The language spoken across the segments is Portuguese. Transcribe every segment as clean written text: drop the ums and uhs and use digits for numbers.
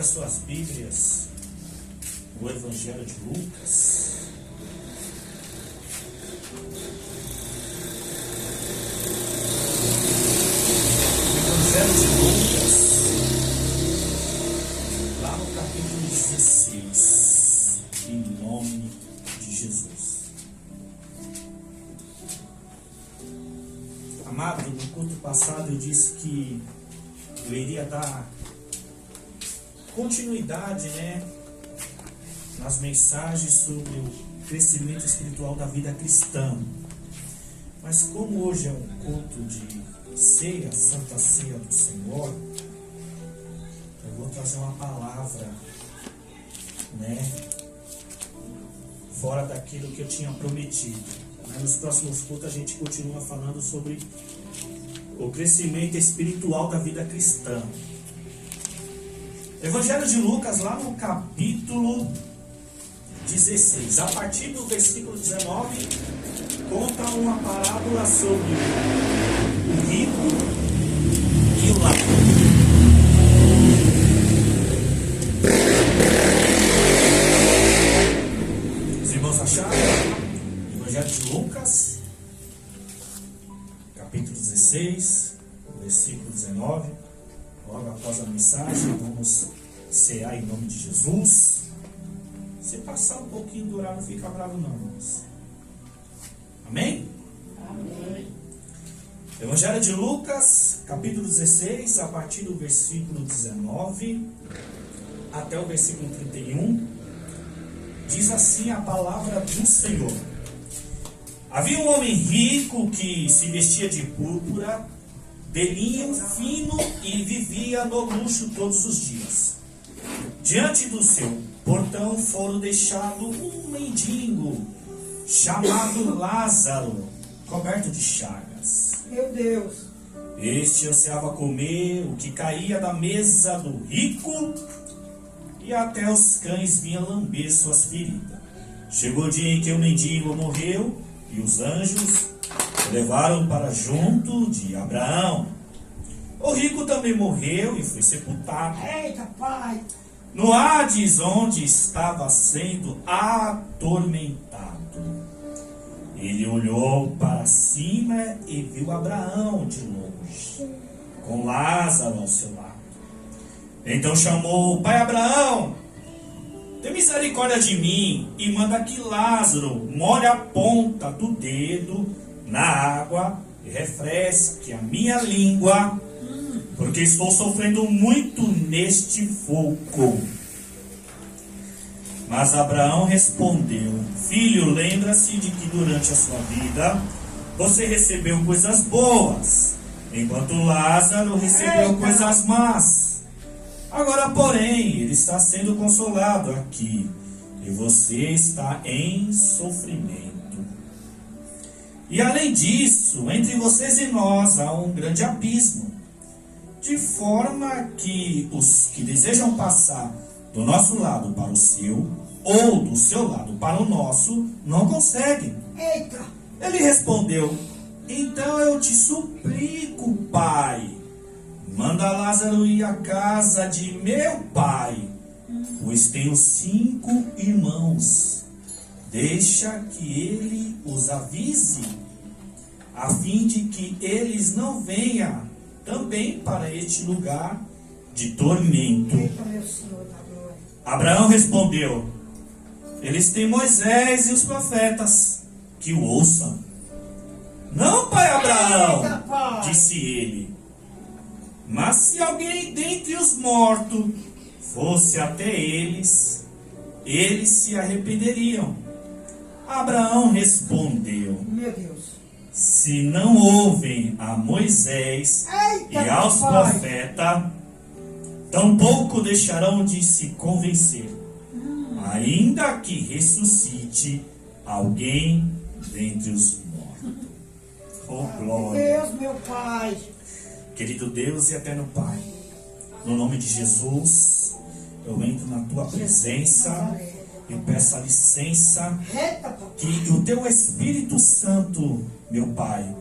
suas Bíblias, o Evangelho de Lucas. Evangelho de Lucas, lá no capítulo 16, em nome de Jesus. Amado, no culto passado eu disse que eu iria dar continuidade, nas mensagens sobre o crescimento espiritual da vida cristã. Mas como hoje é um culto de ceia, Santa Ceia do Senhor, eu vou trazer uma palavra, fora daquilo que eu tinha prometido. Nos próximos cultos a gente continua falando sobre o crescimento espiritual da vida cristã. Evangelho de Lucas, lá no capítulo 16, a partir do versículo 19, conta uma parábola sobre o rico e o ladrão. Os irmãos acharam? Evangelho de Lucas, capítulo 16, versículo 19. Logo após a mensagem, vamos cear em nome de Jesus. Se passar um pouquinho do horário, não fica bravo não, irmãos. Amém? Amém. Evangelho de Lucas, capítulo 16, a partir do versículo 19 até o versículo 31, diz assim a palavra do Senhor. Havia um homem rico que se vestia de púrpura, de linho fino e vivia no luxo todos os dias. Diante do seu portão foram deixado um mendigo chamado Lázaro, coberto de chagas. Meu Deus! Este ansiava comer o que caía da mesa do rico, e até os cães vinham lamber suas feridas. Chegou o dia em que o mendigo morreu, e os anjos o levaram para junto de Abraão. O rico também morreu e foi sepultado. Eita, pai! No Hades, onde estava sendo atormentado. Ele olhou para cima e viu Abraão de longe, com Lázaro ao seu lado. Então chamou: Pai Abraão, tem misericórdia de mim e manda que Lázaro molhe a ponta do dedo na água e refresque a minha língua, porque estou sofrendo muito neste fogo. Mas Abraão respondeu: Filho, lembra-se de que durante a sua vida você recebeu coisas boas, enquanto Lázaro recebeu coisas más. Agora, porém, ele está sendo consolado aqui, e você está em sofrimento. E além disso, entre vocês e nós há um grande abismo, de forma que os que desejam passar do nosso lado para o seu, ou do seu lado para o nosso, não conseguem. Eita! Ele respondeu: Então eu te suplico, pai, manda Lázaro ir à casa de meu pai, pois tenho 5 irmãos. Deixa que ele os avise, a fim de que eles não venham também para este lugar de tormento. Eita, meu Senhor da glória! Abraão respondeu: Eles têm Moisés e os profetas, que o ouçam. Não, pai Abraão, Eita, pai! disse ele. Mas se alguém dentre os mortos fosse até eles, eles se arrependeriam. Abraão respondeu: Meu Deus! Se não ouvem a Moisés Eita, e aos pai! profetas, tampouco deixarão de se convencer, ainda que ressuscite alguém dentre os mortos. Oh, glória! Deus, meu pai! Querido Deus e eterno Pai, no nome de Jesus, eu entro na Tua presença e peço a licença Eita, papai! que o Teu Espírito Santo, meu Pai,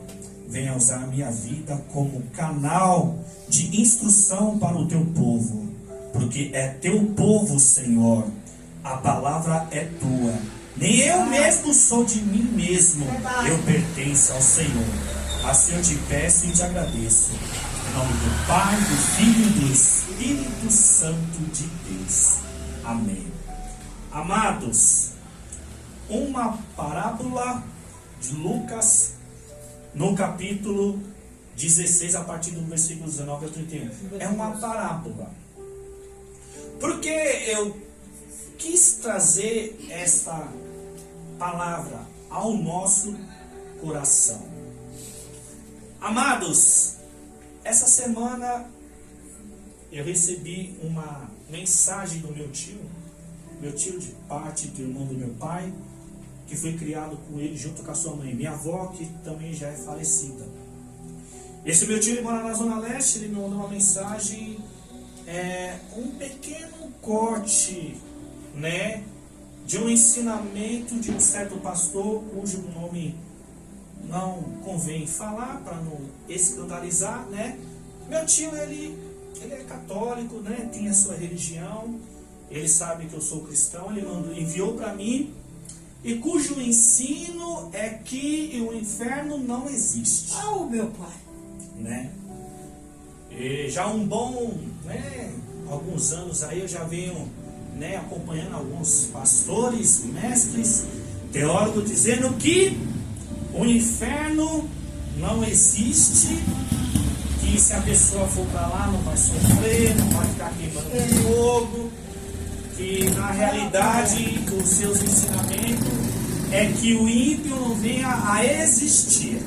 venha usar a minha vida como canal de instrução para o Teu povo, porque é teu povo, Senhor. A palavra é tua. Nem eu mesmo sou de mim mesmo, eu pertenço ao Senhor. Assim eu te peço e te agradeço. Em nome do Pai, do Filho e do Espírito Santo de Deus. Amém. Amados, uma parábola de Lucas, no capítulo 16, a partir do versículo 19 ao 31. É uma parábola. Porque eu quis trazer esta palavra ao nosso coração. Amados, essa semana eu recebi uma mensagem do meu tio de parte do irmão do meu pai, que foi criado com ele junto com a sua mãe, minha avó, que também já é falecida. Esse meu tio, ele mora na Zona Leste, ele me mandou uma mensagem, um pequeno corte, né, de um ensinamento de um certo pastor, cujo nome não convém falar, para não escandalizar, né. Meu tio, ele é católico, né, tem a sua religião, ele sabe que eu sou cristão, ele enviou para mim, e cujo ensino é que o inferno não existe. Oh, meu pai. Né? E já um bom, né, alguns anos aí eu já venho, né, acompanhando alguns pastores, mestres, teólogos dizendo que o inferno não existe, que se a pessoa for para lá não vai sofrer, não vai ficar queimando fogo, que na realidade os seus ensinamentos é que o ímpio não venha a existir,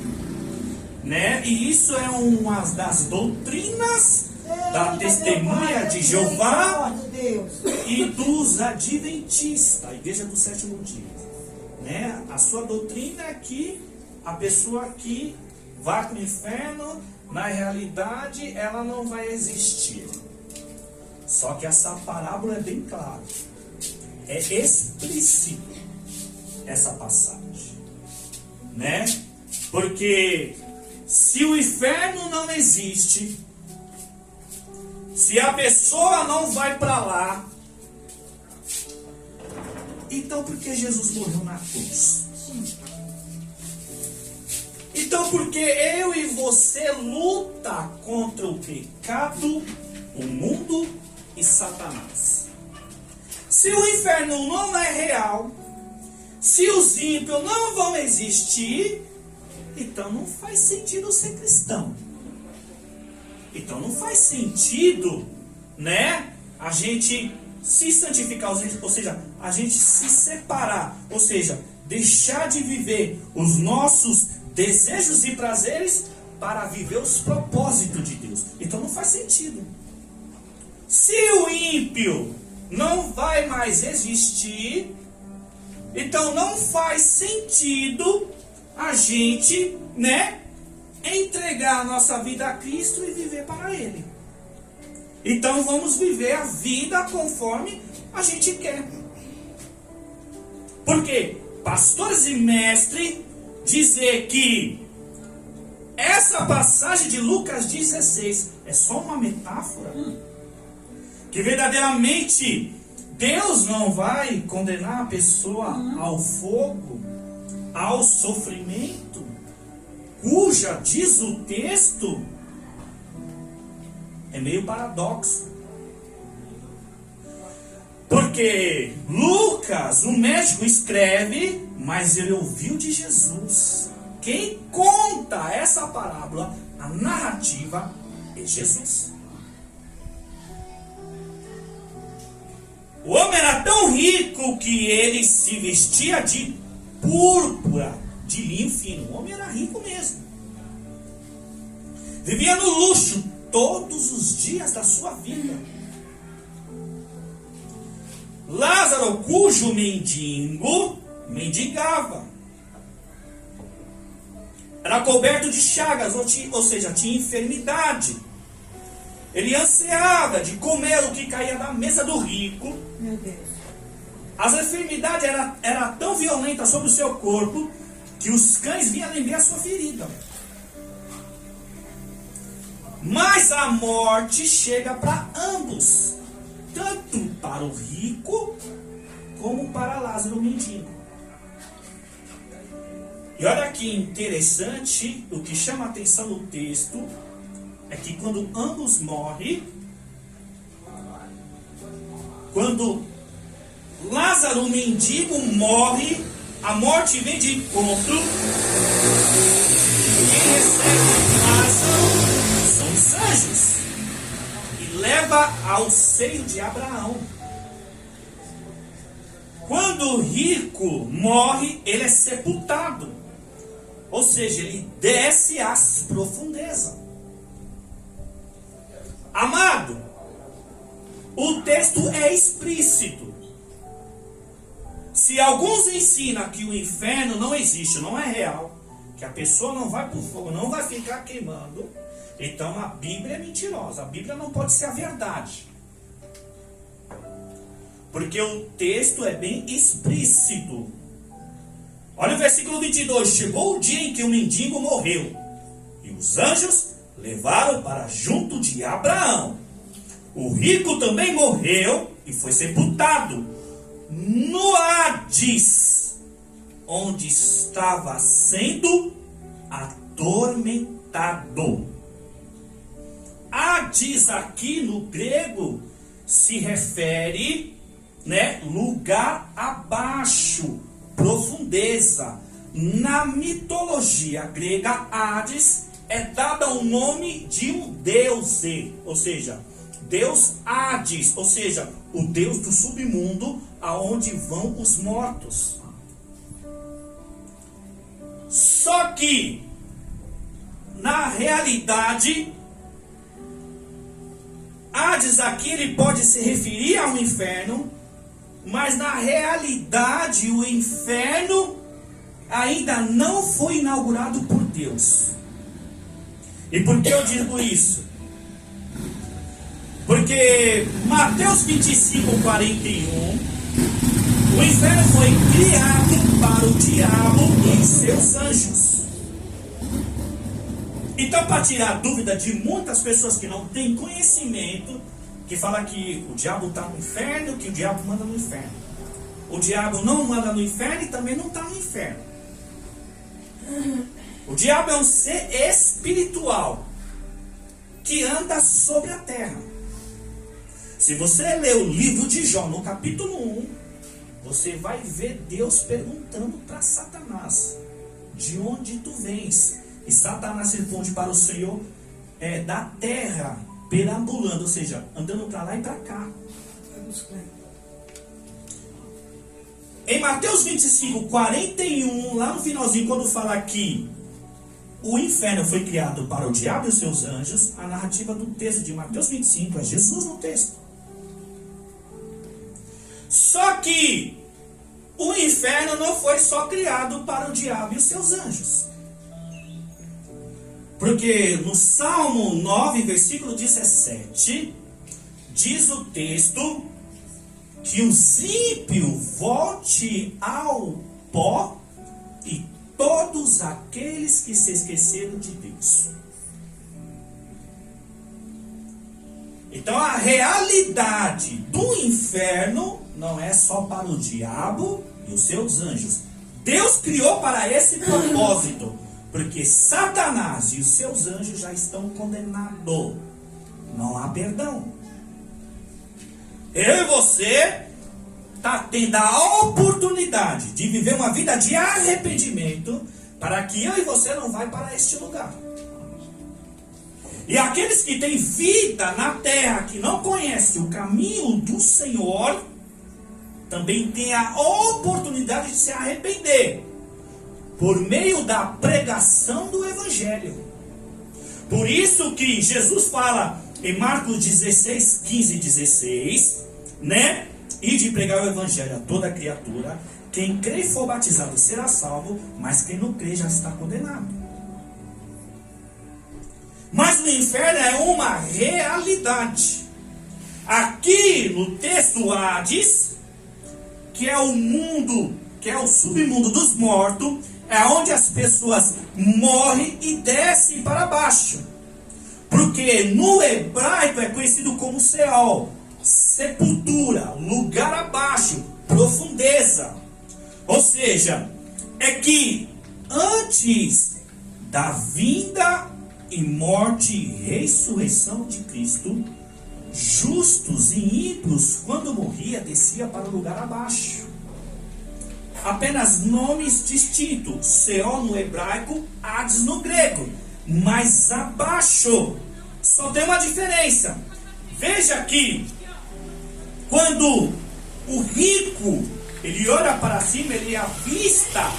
né? E isso é uma das doutrinas da Testemunha de Jeová e dos Adventistas, a Igreja do Sétimo Dia, né? A sua doutrina é que a pessoa que vai para o inferno, na realidade ela não vai existir. Só que essa parábola é bem clara, é explícita essa passagem, né? Porque se o inferno não existe, se a pessoa não vai para lá, então por que Jesus morreu na cruz? Então por que eu e você luta contra o pecado, o mundo e Satanás? Se o inferno não é real, se os ímpios não vão existir, então não faz sentido ser cristão. Então não faz sentido, né, a gente se santificar, ou seja, a gente se separar, ou seja, deixar de viver os nossos desejos e prazeres para viver os propósitos de Deus. Então não faz sentido. Se o ímpio não vai mais existir, então não faz sentido a gente, né, entregar a nossa vida a Cristo e viver para Ele. Então vamos viver a vida conforme a gente quer. Porque pastores e mestres dizer que essa passagem de Lucas 16 é só uma metáfora, que verdadeiramente Deus não vai condenar a pessoa ao fogo, ao sofrimento, cuja, diz o texto, é meio paradoxo. Porque Lucas, o médico, escreve, mas ele ouviu de Jesus. Quem conta essa parábola, a narrativa, é Jesus. O homem era tão rico que ele se vestia de púrpura, de linho fino. O homem era rico mesmo. Vivia no luxo todos os dias da sua vida. Lázaro, cujo mendigava, era coberto de chagas, ou seja, tinha enfermidade. Ele ansiava de comer o que caía da mesa do rico. Meu Deus. As enfermidades era tão violentas sobre o seu corpo que os cães vinham lembrar a sua ferida. Mas a morte chega para ambos. tanto para o rico como para Lázaro o mendigo. E olha que interessante, o que chama a atenção no texto é que quando ambos morrem, quando Lázaro o mendigo morre, a morte vem de encontro. Quem recebe Lázaro são os anjos e leva ao seio de Abraão. Quando o rico morre, ele é sepultado, ou seja, ele desce às profundezas. Amado, o texto é explícito. Se alguns ensinam que o inferno não existe, não é real, que a pessoa não vai para o fogo, não vai ficar queimando, então a Bíblia é mentirosa. A Bíblia não pode ser a verdade. Porque o texto é bem explícito. Olha o versículo 22. Chegou o dia em que o mendigo morreu, e os anjos levaram para junto de Abraão. O rico também morreu e foi sepultado no Hades, onde estava sendo atormentado. Hades aqui no grego se refere, lugar abaixo, profundeza. Na mitologia grega, Hades é dado ao nome de um deus, ou seja, Deus Hades, ou seja, o Deus do submundo, aonde vão os mortos. Só que, na realidade, Hades aqui ele pode se referir ao inferno, mas na realidade o inferno ainda não foi inaugurado por Deus. E por que eu digo isso? Porque Mateus 25, 41, o inferno foi criado para o diabo e seus anjos. Então, para tirar a dúvida de muitas pessoas que não têm conhecimento, que falam que o diabo está no inferno, que o diabo manda no inferno. O diabo não manda no inferno e também não está no inferno. O diabo é um ser espiritual que anda sobre a terra. Se você ler o livro de Jó, no capítulo 1, você vai ver Deus perguntando para Satanás: de onde tu vens? E Satanás responde para o Senhor da terra, perambulando, ou seja, andando para lá e para cá. Em Mateus 25, 41, lá no finalzinho, quando fala que o inferno foi criado para o diabo e os seus anjos, a narrativa do texto de Mateus 25 é Jesus no texto. Só que o inferno não foi só criado para o diabo e os seus anjos. Porque no Salmo 9, versículo 17, diz o texto que os ímpios volte ao pó e todos aqueles que se esqueceram de Deus. Então a realidade do inferno não é só para o diabo e os seus anjos. Deus criou para esse propósito, porque Satanás e os seus anjos já estão condenados. Não há perdão. Eu e você está tendo a oportunidade de viver uma vida de arrependimento, para que eu e você não vá para este lugar. E aqueles que têm vida na terra, que não conhecem o caminho do Senhor, também têm a oportunidade de se arrepender, por meio da pregação do Evangelho. Por isso que Jesus fala em Marcos 16, 15 e 16, e de pregar o Evangelho a toda criatura. Quem crê e for batizado será salvo, mas quem não crê já está condenado. Mas o inferno é uma realidade. Aqui no texto Hades, que é o mundo, que é o submundo dos mortos, é onde as pessoas morrem e descem para baixo. Porque no hebraico é conhecido como Seol. sepultura, lugar abaixo, profundeza. Ou seja, é que antes da vinda e morte e ressurreição de Cristo, justos e ímpios, quando morria, descia para o lugar abaixo. Apenas nomes distintos, Seol no hebraico, Hades no grego, mas abaixo. Só tem uma diferença. Veja aqui, quando o rico, ele olha para cima, ele avista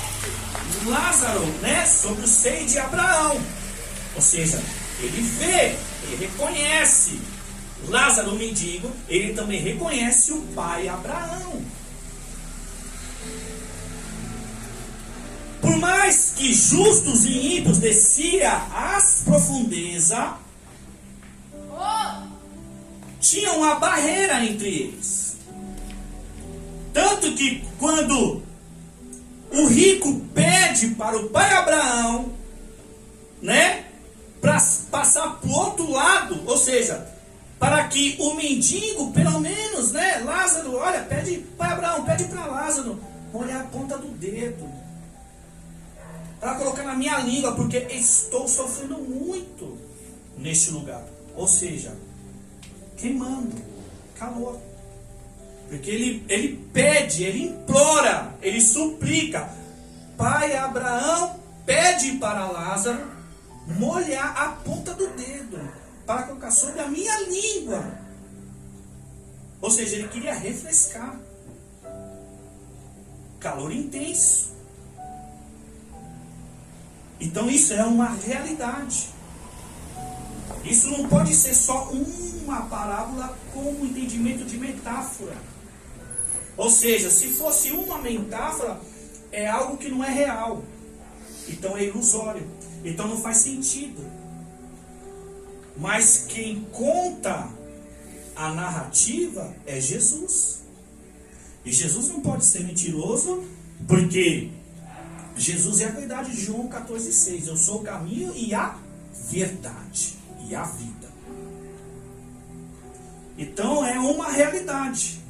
Lázaro, né, sobre o seio de Abraão. Ou seja, ele vê, ele reconhece. Lázaro, o mendigo, ele também reconhece o pai Abraão. Por mais que justos e ímpios descia às profundezas, tinha uma barreira entre eles. Tanto que quando o rico pede para o pai Abraão, né, para passar para o outro lado, ou seja, para que o mendigo, pelo menos, né, Lázaro, olha, pede, pai Abraão, pede para Lázaro molhar a ponta do dedo, para colocar na minha língua, porque estou sofrendo muito neste lugar. Ou seja, queimando, calor. Porque ele pede, ele implora, ele suplica. Pai Abraão pede para Lázaro molhar a ponta do dedo, para colocar sobre a minha língua. Ou seja, ele queria refrescar. Calor intenso. Então isso é uma realidade. Isso não pode ser só uma parábola com um entendimento de metáfora. Ou seja, se fosse uma metáfora, é algo que não é real. Então é ilusório. Então não faz sentido. Mas quem conta a narrativa é Jesus. E Jesus não pode ser mentiroso, porque Jesus é a verdade de João 14,6. Eu sou o caminho e a verdade e a vida. Então é uma realidade.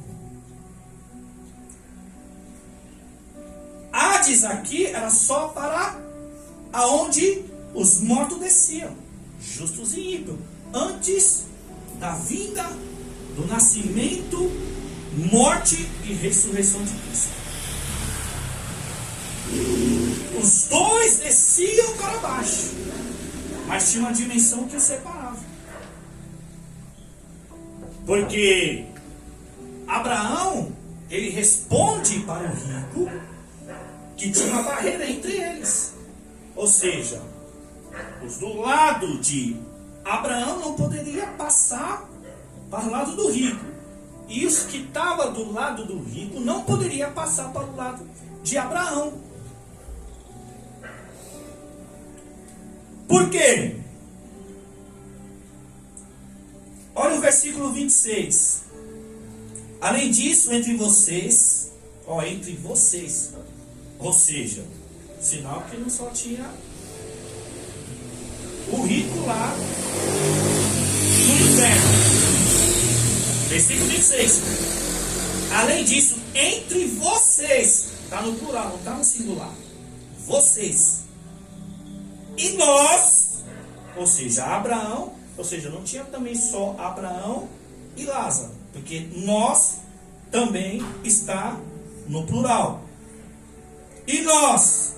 Hades aqui era só para aonde os mortos desciam, justos e ímpios, antes da vinda, do nascimento, morte e ressurreição de Cristo. Os dois desciam para baixo, mas tinha uma dimensão que os separava. Porque Abraão, ele responde para o rico que tinha uma barreira entre eles. Ou seja, os do lado de Abraão não poderiam passar para o lado do rico. E os que estavam do lado do rico não poderiam passar para o lado de Abraão. Por quê? Olha o versículo 26. Além disso, entre vocês, ou seja, sinal que não só tinha o rico lá no inferno. Versículo 26. Além disso, entre vocês, está no plural, não está no singular. Vocês. E nós, ou seja, Abraão, ou seja, não tinha também só Abraão e Lázaro, porque nós também está no plural. E nós,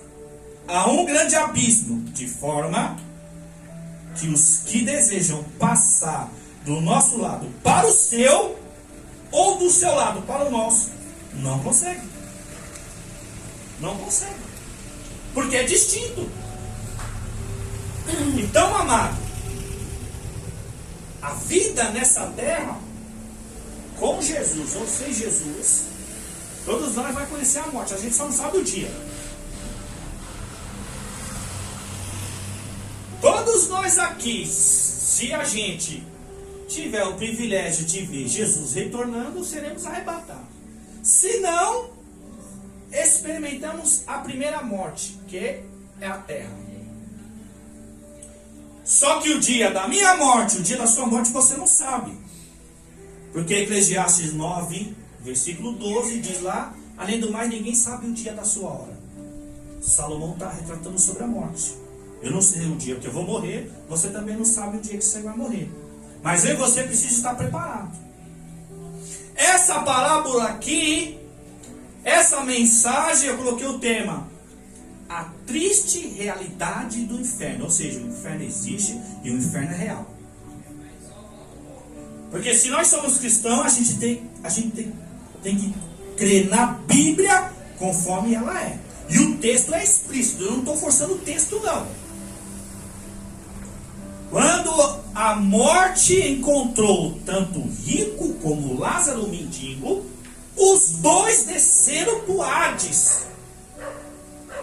há um grande abismo, de forma que os que desejam passar do nosso lado para o seu, ou do seu lado para o nosso, não conseguem. Não conseguem. Porque é distinto. Então, amado, a vida nessa terra, com Jesus ou sem Jesus, todos nós vamos conhecer a morte. A gente só não sabe o dia. Todos nós aqui, se a gente tiver o privilégio de ver Jesus retornando, seremos arrebatados. Se não, experimentamos a primeira morte, que é a terra. Só que o dia da minha morte, o dia da sua morte, você não sabe. Porque Eclesiastes 9, versículo 12 diz lá: além do mais, ninguém sabe o dia da sua hora. Salomão está retratando sobre a morte. Eu não sei o dia que eu vou morrer, você também não sabe o dia que você vai morrer. Mas eu e você precisamos estar preparados. Essa parábola aqui, essa mensagem, eu coloquei o tema: a triste realidade do inferno. Ou seja, o inferno existe e o inferno é real. Porque se nós somos cristãos, a gente tem que crer na Bíblia conforme ela é. E o texto é explícito. Eu não estou forçando o texto, não. Quando a morte encontrou tanto o rico como Lázaro, o mendigo, os dois desceram para o Hades.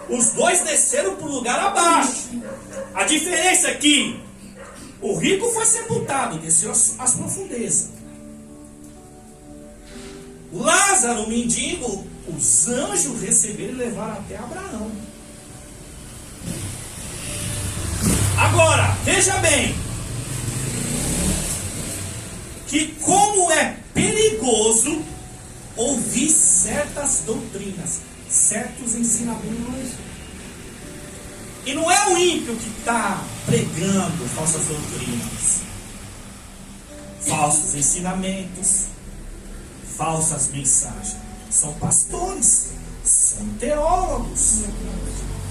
Os dois desceram para o lugar abaixo. A diferença é que o rico foi sepultado, desceu às profundezas. Lázaro, o mendigo, os anjos receberam e levaram até Abraão. Agora, veja bem, que como é perigoso ouvir certas doutrinas, certos ensinamentos. E não é o ímpio que está pregando falsas doutrinas, falsos ensinamentos, falsas mensagens. São pastores, são teólogos,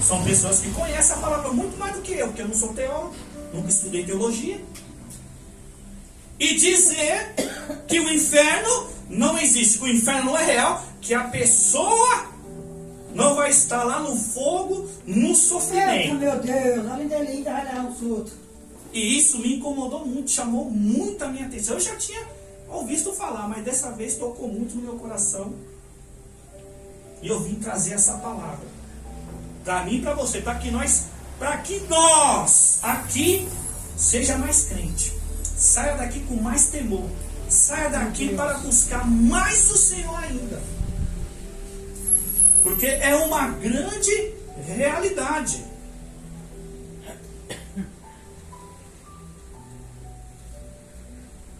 são pessoas que conhecem a palavra muito mais do que eu, porque eu não sou teólogo, nunca estudei teologia. E dizer que o inferno não existe, que o inferno não é real, que a pessoa não vai estar lá no fogo, no sofrimento. Meu Deus, olha dele, vai dar um surto. E isso me incomodou muito, chamou muito a minha atenção. Eu já tinha ouvido falar, mas dessa vez tocou muito no meu coração. E eu vim trazer essa palavra para mim e para você, para que nós aqui seja mais crente. Saia daqui com mais temor. Saia daqui para buscar mais o Senhor ainda. Porque é uma grande realidade.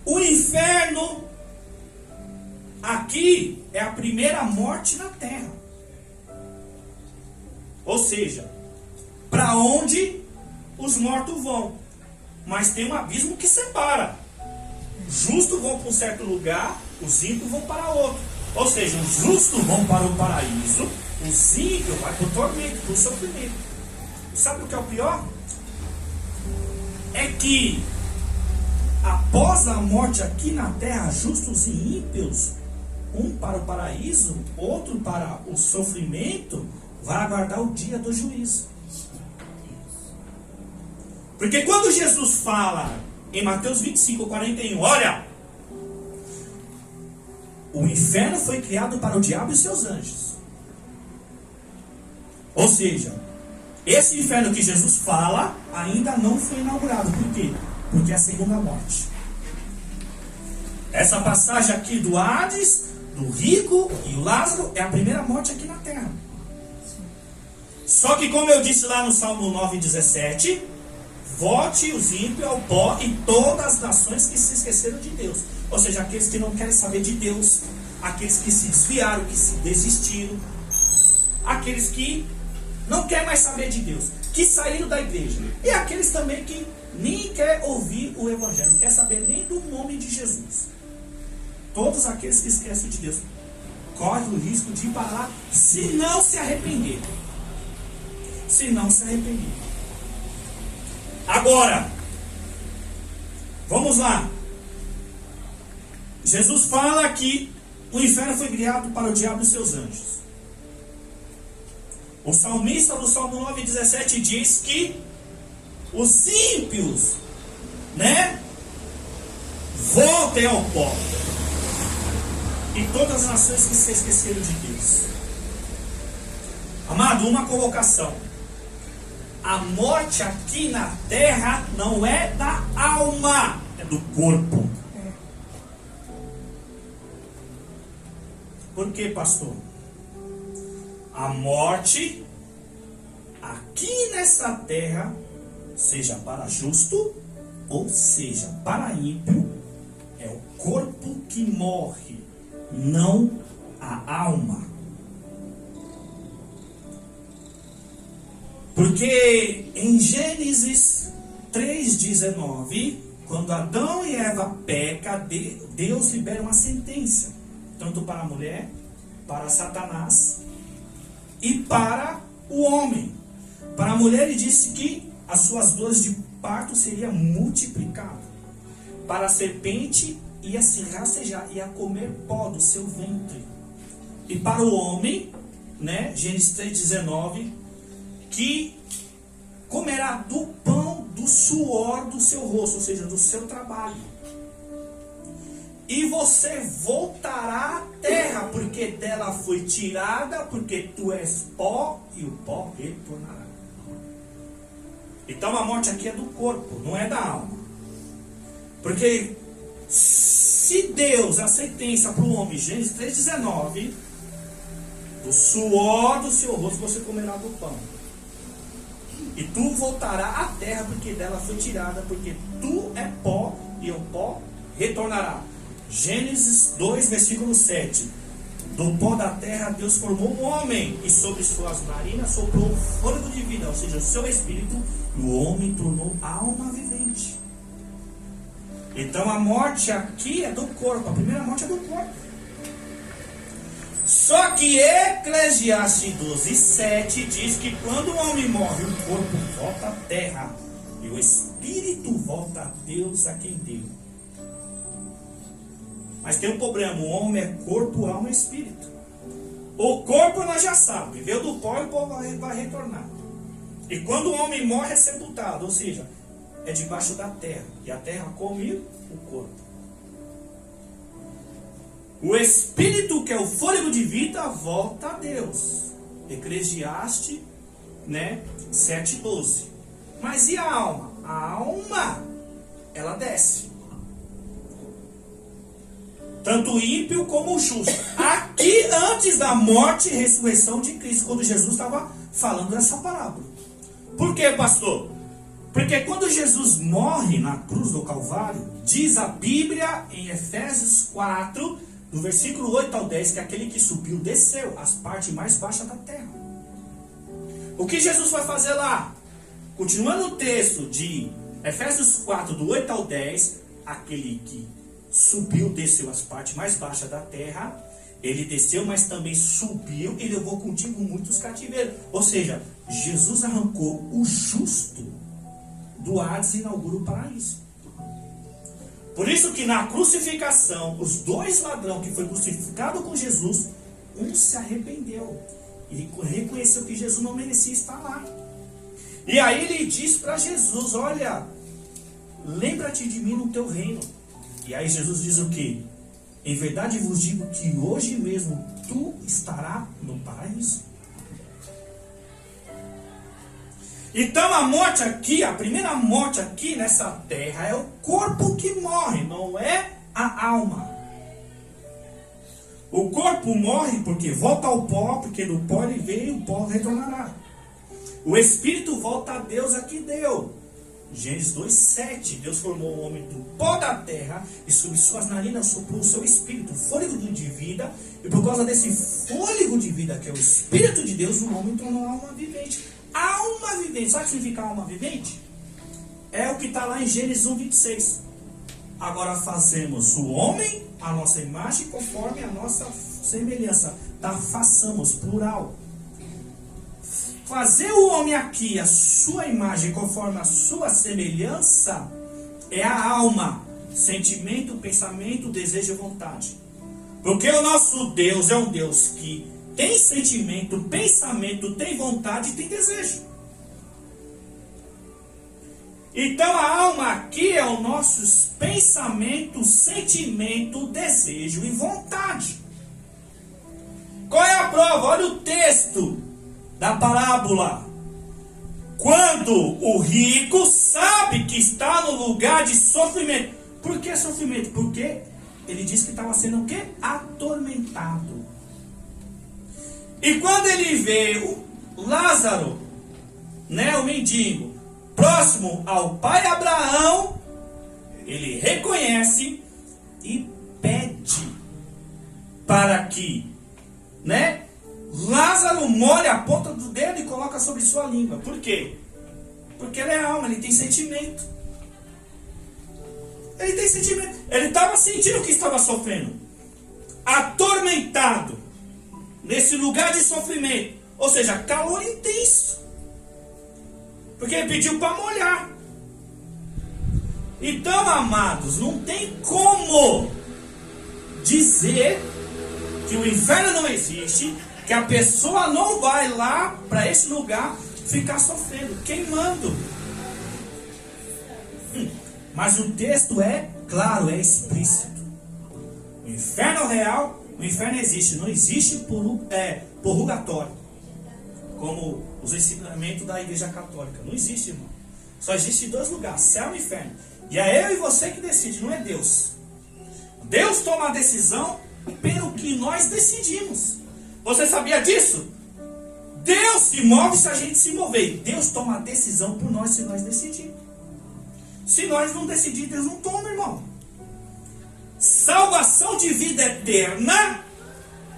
O inferno aqui é a primeira morte na terra. Ou seja, para onde os mortos vão. Mas tem um abismo que separa. Os justos vão para um certo lugar, os ímpios vão para outro. Ou seja, os justos vão para o paraíso, os ímpios vão para o tormento, para o sofrimento. Sabe o que é o pior? É que após a morte aqui na terra, justos e ímpios, um para o paraíso, outro para o sofrimento, vai aguardar o dia do juízo. Porque quando Jesus fala em Mateus 25, 41, olha, o inferno foi criado para o diabo e seus anjos. Ou seja, esse inferno que Jesus fala ainda não foi inaugurado. Por quê? Porque é a segunda morte. Essa passagem aqui do Hades, do rico e Lázaro, é a primeira morte aqui na terra. Só que, como eu disse lá no Salmo 9,17, volte os ímpios ao pó e todas as nações que se esqueceram de Deus. Ou seja, aqueles que não querem saber de Deus, aqueles que se desviaram, que se desistiram, aqueles que não querem mais saber de Deus, que saíram da igreja, e aqueles também que nem querem ouvir o Evangelho, não querem saber nem do nome de Jesus. Todos aqueles que esquecem de Deus correm o risco de ir para lá se não se arrepender. Se não se arrepender. Agora, vamos lá. Jesus fala que o inferno foi criado para o diabo e seus anjos. O salmista do Salmo 9,17 diz que os ímpios, voltem ao pó. E todas as nações que se esqueceram de Deus. Amado, uma colocação. A morte aqui na terra não é da alma, é do corpo. Por quê, pastor? A morte aqui nessa terra, seja para justo ou seja para ímpio, É o corpo que morre, não a alma. Porque em Gênesis 3,19, quando Adão e Eva pecam, Deus libera uma sentença, tanto para a mulher, para Satanás e para o homem. Para a mulher ele disse que as suas dores de parto seriam multiplicadas. Para a serpente ia se rastejar, ia comer pó do seu ventre. E para o homem, né, Gênesis 3,19, que comerá do pão do suor do seu rosto, ou seja, do seu trabalho. E você voltará à terra, porque dela foi tirada, porque tu és pó, e o pó retornará. Então a morte aqui é do corpo, não é da alma. Porque se Deus, a sentença para o homem, Gênesis 3,19, do suor do seu rosto você comerá do pão. E tu voltará à terra, porque dela foi tirada, porque tu é pó, e o pó retornará. Gênesis 2, versículo 7. Do pó da terra Deus formou o homem, e sobre suas narinas soprou o fôlego de vida, ou seja, o seu espírito, e o homem tornou alma vivente. Então a morte aqui é do corpo, a primeira morte é do corpo. Só que Eclesiastes 12:7 diz que quando o homem morre, o corpo volta à terra, e o espírito volta a Deus, a quem deu. Mas tem um problema, o homem é corpo, alma e espírito. O corpo nós já sabemos, veio do pó e o pó vai retornar. E quando o homem morre é sepultado, ou seja, é debaixo da terra. E a terra come o corpo. O espírito, que é o fôlego de vida, volta a Deus. Eclesiastes, né, 7:12. Mas e a alma? A alma, ela desce. Tanto o ímpio como o justo. Aqui, antes da morte e ressurreição de Cristo, quando Jesus estava falando essa parábola. Por quê, pastor? Porque quando Jesus morre na cruz do Calvário, diz a Bíblia em Efésios 4, do versículo 8 ao 10, que aquele que subiu desceu às partes mais baixas da terra. O que Jesus vai fazer lá? Continuando o texto de Efésios 4, do 8 ao 10, aquele que subiu, desceu às partes mais baixas da terra, ele desceu, mas também subiu e levou contigo muitos cativeiros. Ou seja, Jesus arrancou o justo do Hades e inaugurou o paraíso. Por isso que na crucificação, os dois ladrões que foi crucificado com Jesus, um se arrependeu e reconheceu que Jesus não merecia estar lá. E aí ele diz para Jesus: olha, lembra-te de mim no teu reino. E aí Jesus diz o quê? Em verdade vos digo que hoje mesmo tu estarás no paraíso. Então a morte aqui, a primeira morte aqui nessa terra é o corpo que morre, não é a alma. O corpo morre porque volta ao pó, porque do pó ele veio e o pó retornará. O espírito volta a Deus a que deu. Gênesis 2:7, Deus formou o homem do pó da terra e sobre suas narinas soprou o seu espírito, fôlego de vida, e por causa desse fôlego de vida que é o espírito de Deus, o homem tornou alma vivente. Alma vivente, sabe o que significa alma vivente? É o que está lá em Gênesis 1:26. Agora fazemos o homem a nossa imagem conforme a nossa semelhança. Tá, façamos, plural. Fazer o homem aqui a sua imagem conforme a sua semelhança é a alma, sentimento, pensamento, desejo e vontade. Porque o nosso Deus é um Deus que tem sentimento, pensamento, tem vontade e tem desejo. Então a alma aqui é o nosso pensamento, sentimento, desejo e vontade. Qual é a prova? Olha o texto da parábola. Quando o rico sabe que está no lugar de sofrimento. Por que sofrimento? Porque ele disse que estava sendo o quê? Atormentado. E quando ele vê o Lázaro, né, o mendigo, próximo ao pai Abraão, ele reconhece aqui, né? Lázaro molha a ponta do dedo e coloca sobre sua língua. Por quê? Porque ele é alma, ele tem sentimento. Ele tem sentimento. Ele estava sentindo o que estava sofrendo. Atormentado. Nesse lugar de sofrimento. Ou seja, calor intenso. Porque ele pediu para molhar. Então, amados, não tem como dizer que o inferno não existe, que a pessoa não vai lá para esse lugar ficar sofrendo, queimando. Mas o texto é claro, é explícito. O inferno real, o inferno existe, não existe purgatório, como os ensinamentos da Igreja Católica. Não existe, irmão. Só existe dois lugares, céu e inferno. E é eu e você que decide, não é Deus. Deus toma a decisão pelo que nós decidimos. Você sabia disso? Deus se move se a gente se mover. Deus toma a decisão por nós se nós decidirmos. Se nós não decidirmos, Deus não toma, irmão. Salvação de vida eterna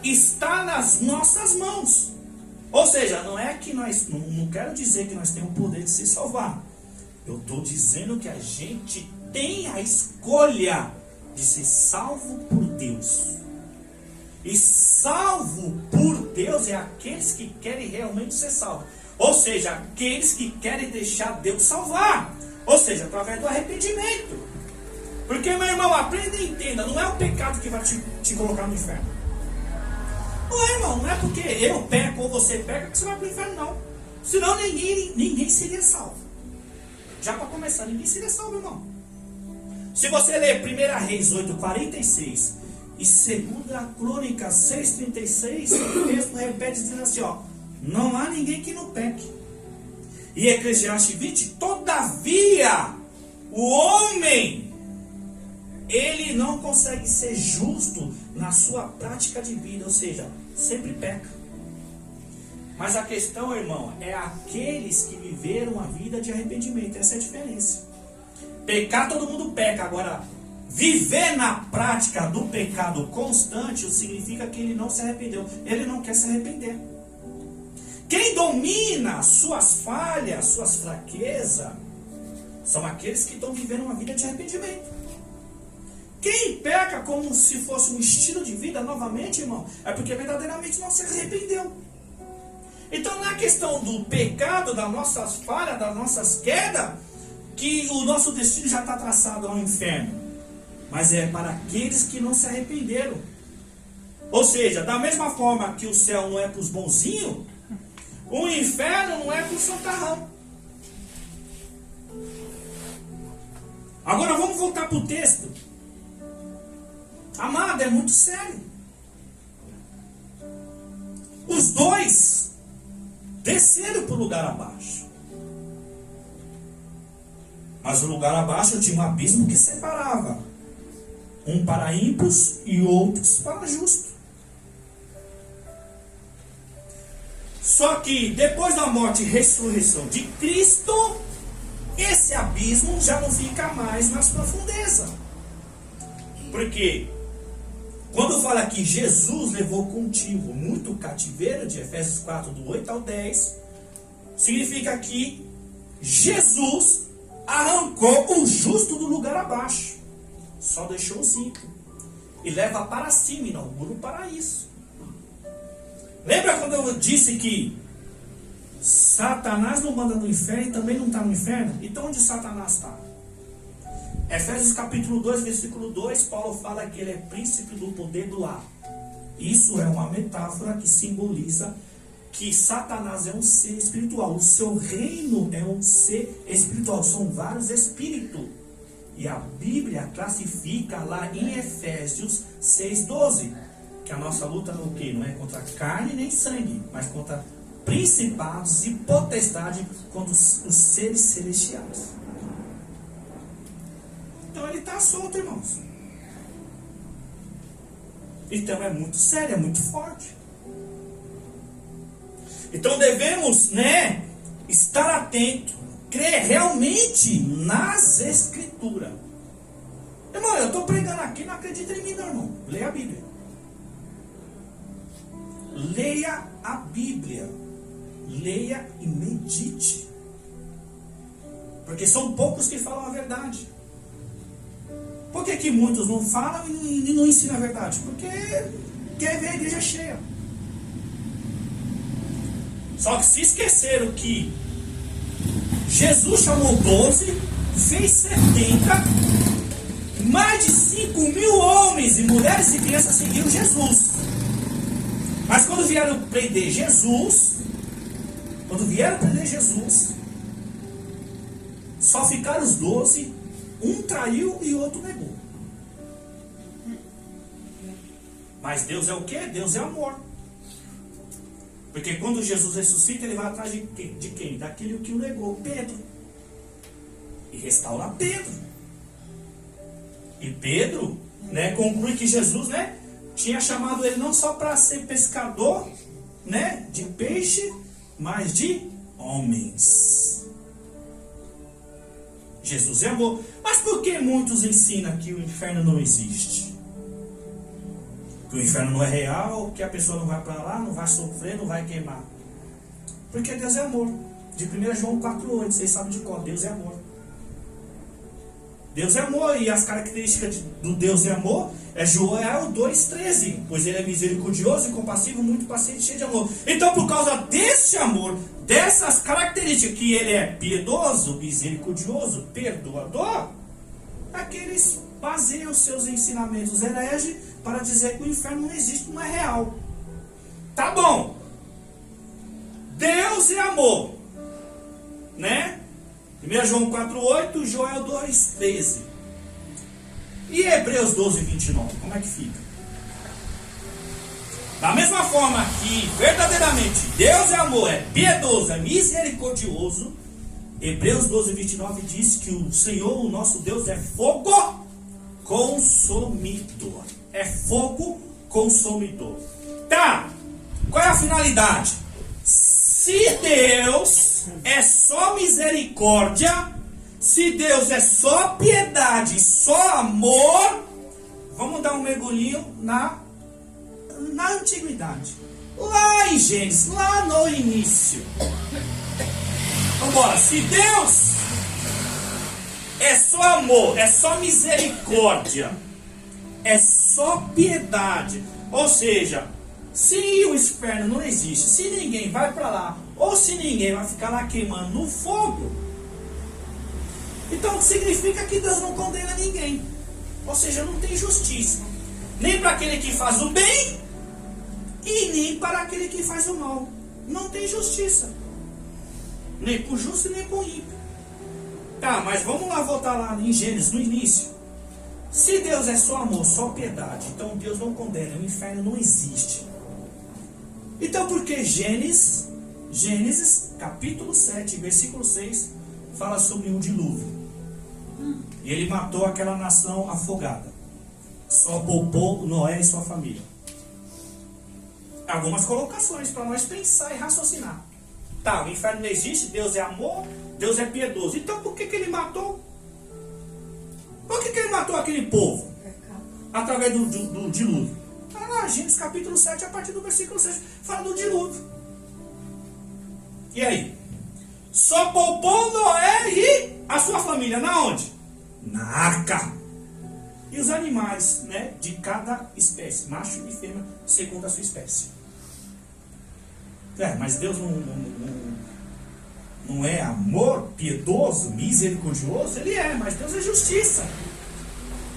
está nas nossas mãos. Ou seja, não é que nós, não quero dizer que nós temos o poder de se salvar. Eu estou dizendo que a gente tem a escolha de ser salvo por Deus. E salvo por Deus é aqueles que querem realmente ser salvos. Ou seja, aqueles que querem deixar Deus salvar. Ou seja, através do arrependimento. Porque, meu irmão, aprenda e entenda. Não é o pecado que vai te colocar no inferno. Não é, irmão. Não é porque eu peco ou você peca que você vai para o inferno, não. Senão ninguém seria salvo. Já para começar, ninguém seria salvo, irmão. Se você ler 1 Reis 8:46 e 2 Crônicas 6:36, o texto repete dizendo assim, ó: não há ninguém que não peque. E Eclesiastes 20, todavia, o homem, ele não consegue ser justo na sua prática de vida, ou seja, sempre peca. Mas a questão, irmão, é aqueles que viveram a vida de arrependimento. Essa é a diferença. Pecar, todo mundo peca. Agora, viver na prática do pecado constante significa que ele não se arrependeu. Ele não quer se arrepender. Quem domina suas falhas, suas fraquezas, são aqueles que estão vivendo uma vida de arrependimento. Quem peca como se fosse um estilo de vida, novamente, irmão, é porque verdadeiramente não se arrependeu. Então, na questão do pecado, das nossas falhas, das nossas quedas, que o nosso destino já está traçado ao inferno. Mas é para aqueles que não se arrependeram. Ou seja, da mesma forma que o céu não é para os bonzinhos, o inferno não é para o santarrão. Agora vamos voltar para o texto. Amado, é muito sério. Os dois desceram para o lugar abaixo. Mas o lugar abaixo tinha um abismo que separava. Um para ímpios e outros para justos. Só que depois da morte e ressurreição de Cristo, esse abismo já não fica mais nas profundezas. Porque quando fala que Jesus levou contigo muito cativeiro, de Efésios 4, do 8 ao 10, significa que Jesus arrancou o justo do lugar abaixo. Só deixou os ímpios. E leva para cima, inaugura o paraíso. Lembra quando eu disse que Satanás não manda no inferno e também não está no inferno? Então onde Satanás está? Efésios capítulo 2, versículo 2, Paulo fala que ele é príncipe do poder do ar. Isso é uma metáfora que simboliza que Satanás é um ser espiritual. O seu reino é um ser espiritual. São vários espíritos. E a Bíblia classifica lá em Efésios 6:12 que a nossa luta não é contra carne nem sangue, mas contra principados e potestades, contra os seres celestiais. Então ele está solto, irmãos. Então é muito sério, é muito forte. Então devemos, estar atento, crer realmente nas Escrituras. Irmão, eu estou pregando aqui, não acredita em mim, não, irmão. Leia a Bíblia. leia a Bíblia. Leia e medite. Porque são poucos que falam a verdade. Por que muitos não falam e não ensinam a verdade? Porque quer ver a igreja cheia. Só que se esqueceram que Jesus chamou 12, fez 70, mais de 5.000 homens e mulheres e crianças seguiram Jesus. Mas quando vieram prender Jesus, só ficaram os 12, um traiu e o outro negou. Mas Deus é o quê? Deus é amor. Porque quando Jesus ressuscita, ele vai atrás de quem? Daquele que o negou, Pedro. E restaura Pedro. E Pedro, conclui que Jesus, tinha chamado ele não só para ser pescador, de peixe, mas de homens. Jesus é amor. Mas por que muitos ensinam que o inferno não existe? Que o inferno não é real, que a pessoa não vai para lá, não vai sofrer, não vai queimar. Porque Deus é amor. De 1 João 4,8, vocês sabem de qual? Deus é amor. Deus é amor, e as características do Deus é amor é Joel 2,13. Pois ele é misericordioso e compassivo, muito paciente, cheio de amor. Então, por causa desse amor, dessas características, que ele é piedoso, misericordioso, perdoador, aqueles baseiam os seus ensinamentos hereges para dizer que o inferno não existe, não é real. Tá bom. Deus é amor. 1 João 4,8, Joel 2,13. E Hebreus 12,29, como é que fica? Da mesma forma que verdadeiramente Deus é amor, é piedoso, é misericordioso, Hebreus 12,29 diz que o Senhor, o nosso Deus, é fogo consumidor. É fogo consumidor. Tá, qual é a finalidade? Se Deus é só misericórdia, se Deus é só piedade, só amor, vamos dar um mergulhinho na antiguidade. Lá em Gênesis, lá no início. Agora, se Deus é só amor, é só misericórdia, é só piedade, ou seja, se o inferno não existe, se ninguém vai para lá, ou se ninguém vai ficar lá queimando no fogo, então significa que Deus não condena ninguém. Ou seja, não tem justiça. Nem para aquele que faz o bem, e nem para aquele que faz o mal. Não tem justiça. Nem para o justo, nem para o ímpio. Tá, mas vamos lá voltar lá em Gênesis, no início. Se Deus é só amor, só piedade, então Deus não condena, o inferno não existe. Então por que Gênesis capítulo 7, versículo 6, fala sobre um dilúvio? E ele matou aquela nação afogada. Só poupou Noé e sua família. Algumas colocações para nós pensar e raciocinar. Tá, o inferno não existe, Deus é amor, Deus é piedoso. Então por que ele matou? Por que ele matou aquele povo? Através do dilúvio. Tá lá, Gênesis capítulo 7, a partir do versículo 6, fala do dilúvio. E aí? Só poupou Noé e a sua família. Na onde? Na arca. E os animais, de cada espécie, macho e fêmea, segundo a sua espécie. Mas Deus não é amor, piedoso, misericordioso? Ele é, mas Deus é justiça.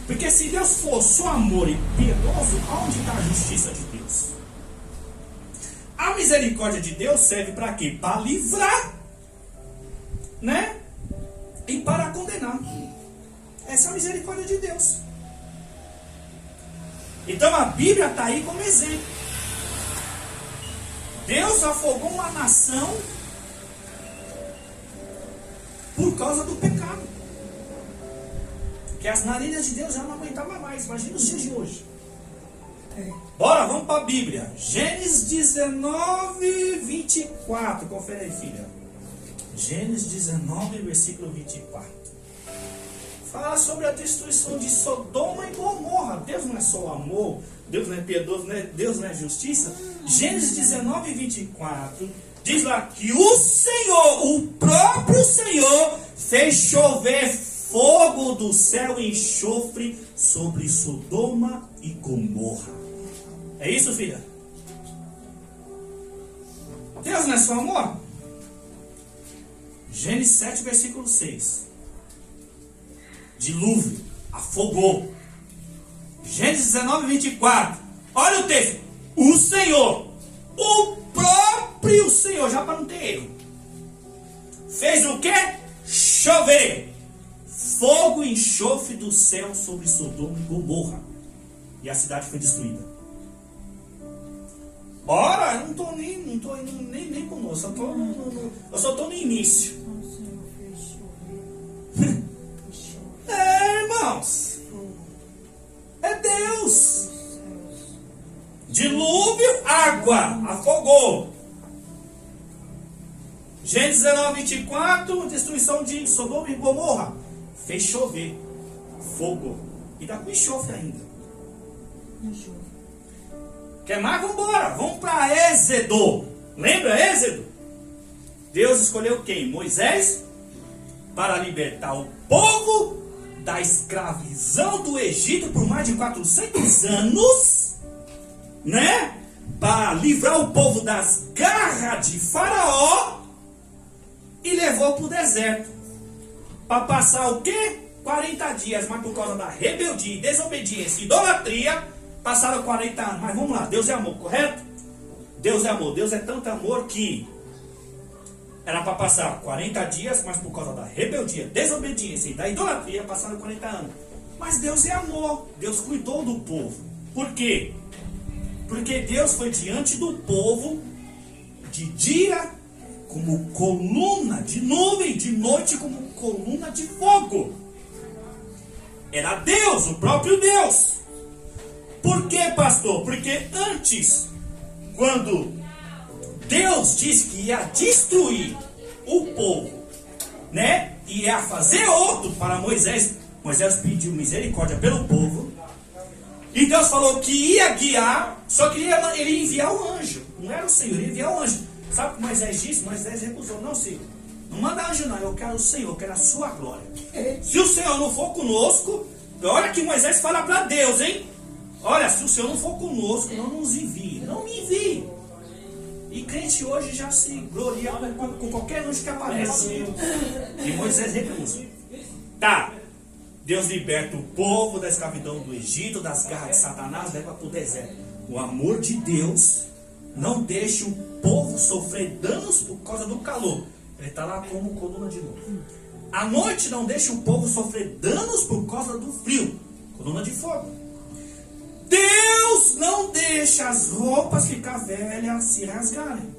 Porque se Deus for só amor e piedoso, onde está a justiça de Deus? A misericórdia de Deus serve para quê? Para livrar, e para condenar. Essa é a misericórdia de Deus. Então a Bíblia está aí como exemplo. Deus afogou uma nação por causa do pecado. Que as narinas de Deus já não aguentavam mais. Imagina os dias de hoje. Bora, vamos para a Bíblia. Gênesis 19, 24. Confere aí, filha. Gênesis 19, versículo 24. Fala sobre a destruição de Sodoma e Gomorra. Deus não é só amor, Deus não é piedoso, Deus não é justiça. Gênesis 19, 24, diz lá que o Senhor, o próprio Senhor, fez chover fogo do céu e enxofre sobre Sodoma e Gomorra. É isso, filha? Deus não é só amor? Gênesis 7, versículo 6. Dilúvio, afogou. Gênesis 19, 24. Olha o texto. O Senhor, o próprio Senhor, já para não ter erro, fez o quê? Chover fogo e enxofre do céu sobre Sodoma e Gomorra. E a cidade foi destruída. Ora, eu não estou nem conosco. Eu só estou no início. É, irmãos. É Deus. Dilúvio, água, afogou. Gênesis 19, 24, destruição de Sodoma e Gomorra. Fez chover fogo. E dá com enxofre ainda. Quer mais? Vamos embora. Vamos para Êxodo. Lembra Êxodo? Deus escolheu quem? Moisés, para libertar o povo da escravidão do Egito por mais de 400 anos, né? Para livrar o povo das garras de Faraó, e levou para o deserto para passar o quê? 40 dias, mas por causa da rebeldia, desobediência e idolatria, passaram 40 anos. Mas vamos lá, Deus é amor, correto? Deus é amor. Deus é tanto amor que era para passar 40 dias, mas por causa da rebeldia, desobediência e da idolatria, passaram 40 anos. Mas Deus é amor. Deus cuidou do povo. Por quê? Porque Deus foi diante do povo de dia como coluna de nuvem, de noite como coluna de fogo. Era Deus, o próprio Deus. Por quê, pastor? Porque antes, quando Deus disse que ia destruir o povo, né? E ia fazer outro para Moisés. Moisés pediu misericórdia pelo povo. E Deus falou que ia guiar, só que ele ia enviar o anjo. Não era o Senhor, ele ia enviar o anjo. Sabe o que Moisés disse? Moisés recusou. Não, Senhor, não manda anjo não, eu quero o Senhor, eu quero a sua glória. Se o Senhor não for conosco, olha que Moisés fala para Deus, hein? Olha, se o Senhor não for conosco, não nos envie. Não me envie. E crente hoje já se gloria com qualquer anjo que aparece. E Moisés recusa. Tá. Deus liberta o povo da escravidão do Egito, das garras de Satanás, leva para o deserto. O amor de Deus não deixa o povo sofrer danos por causa do calor. Ele está lá como coluna de nuvem. A noite não deixa o povo sofrer danos por causa do frio. Coluna de fogo. Deus não deixa as roupas ficar velhas se rasgarem.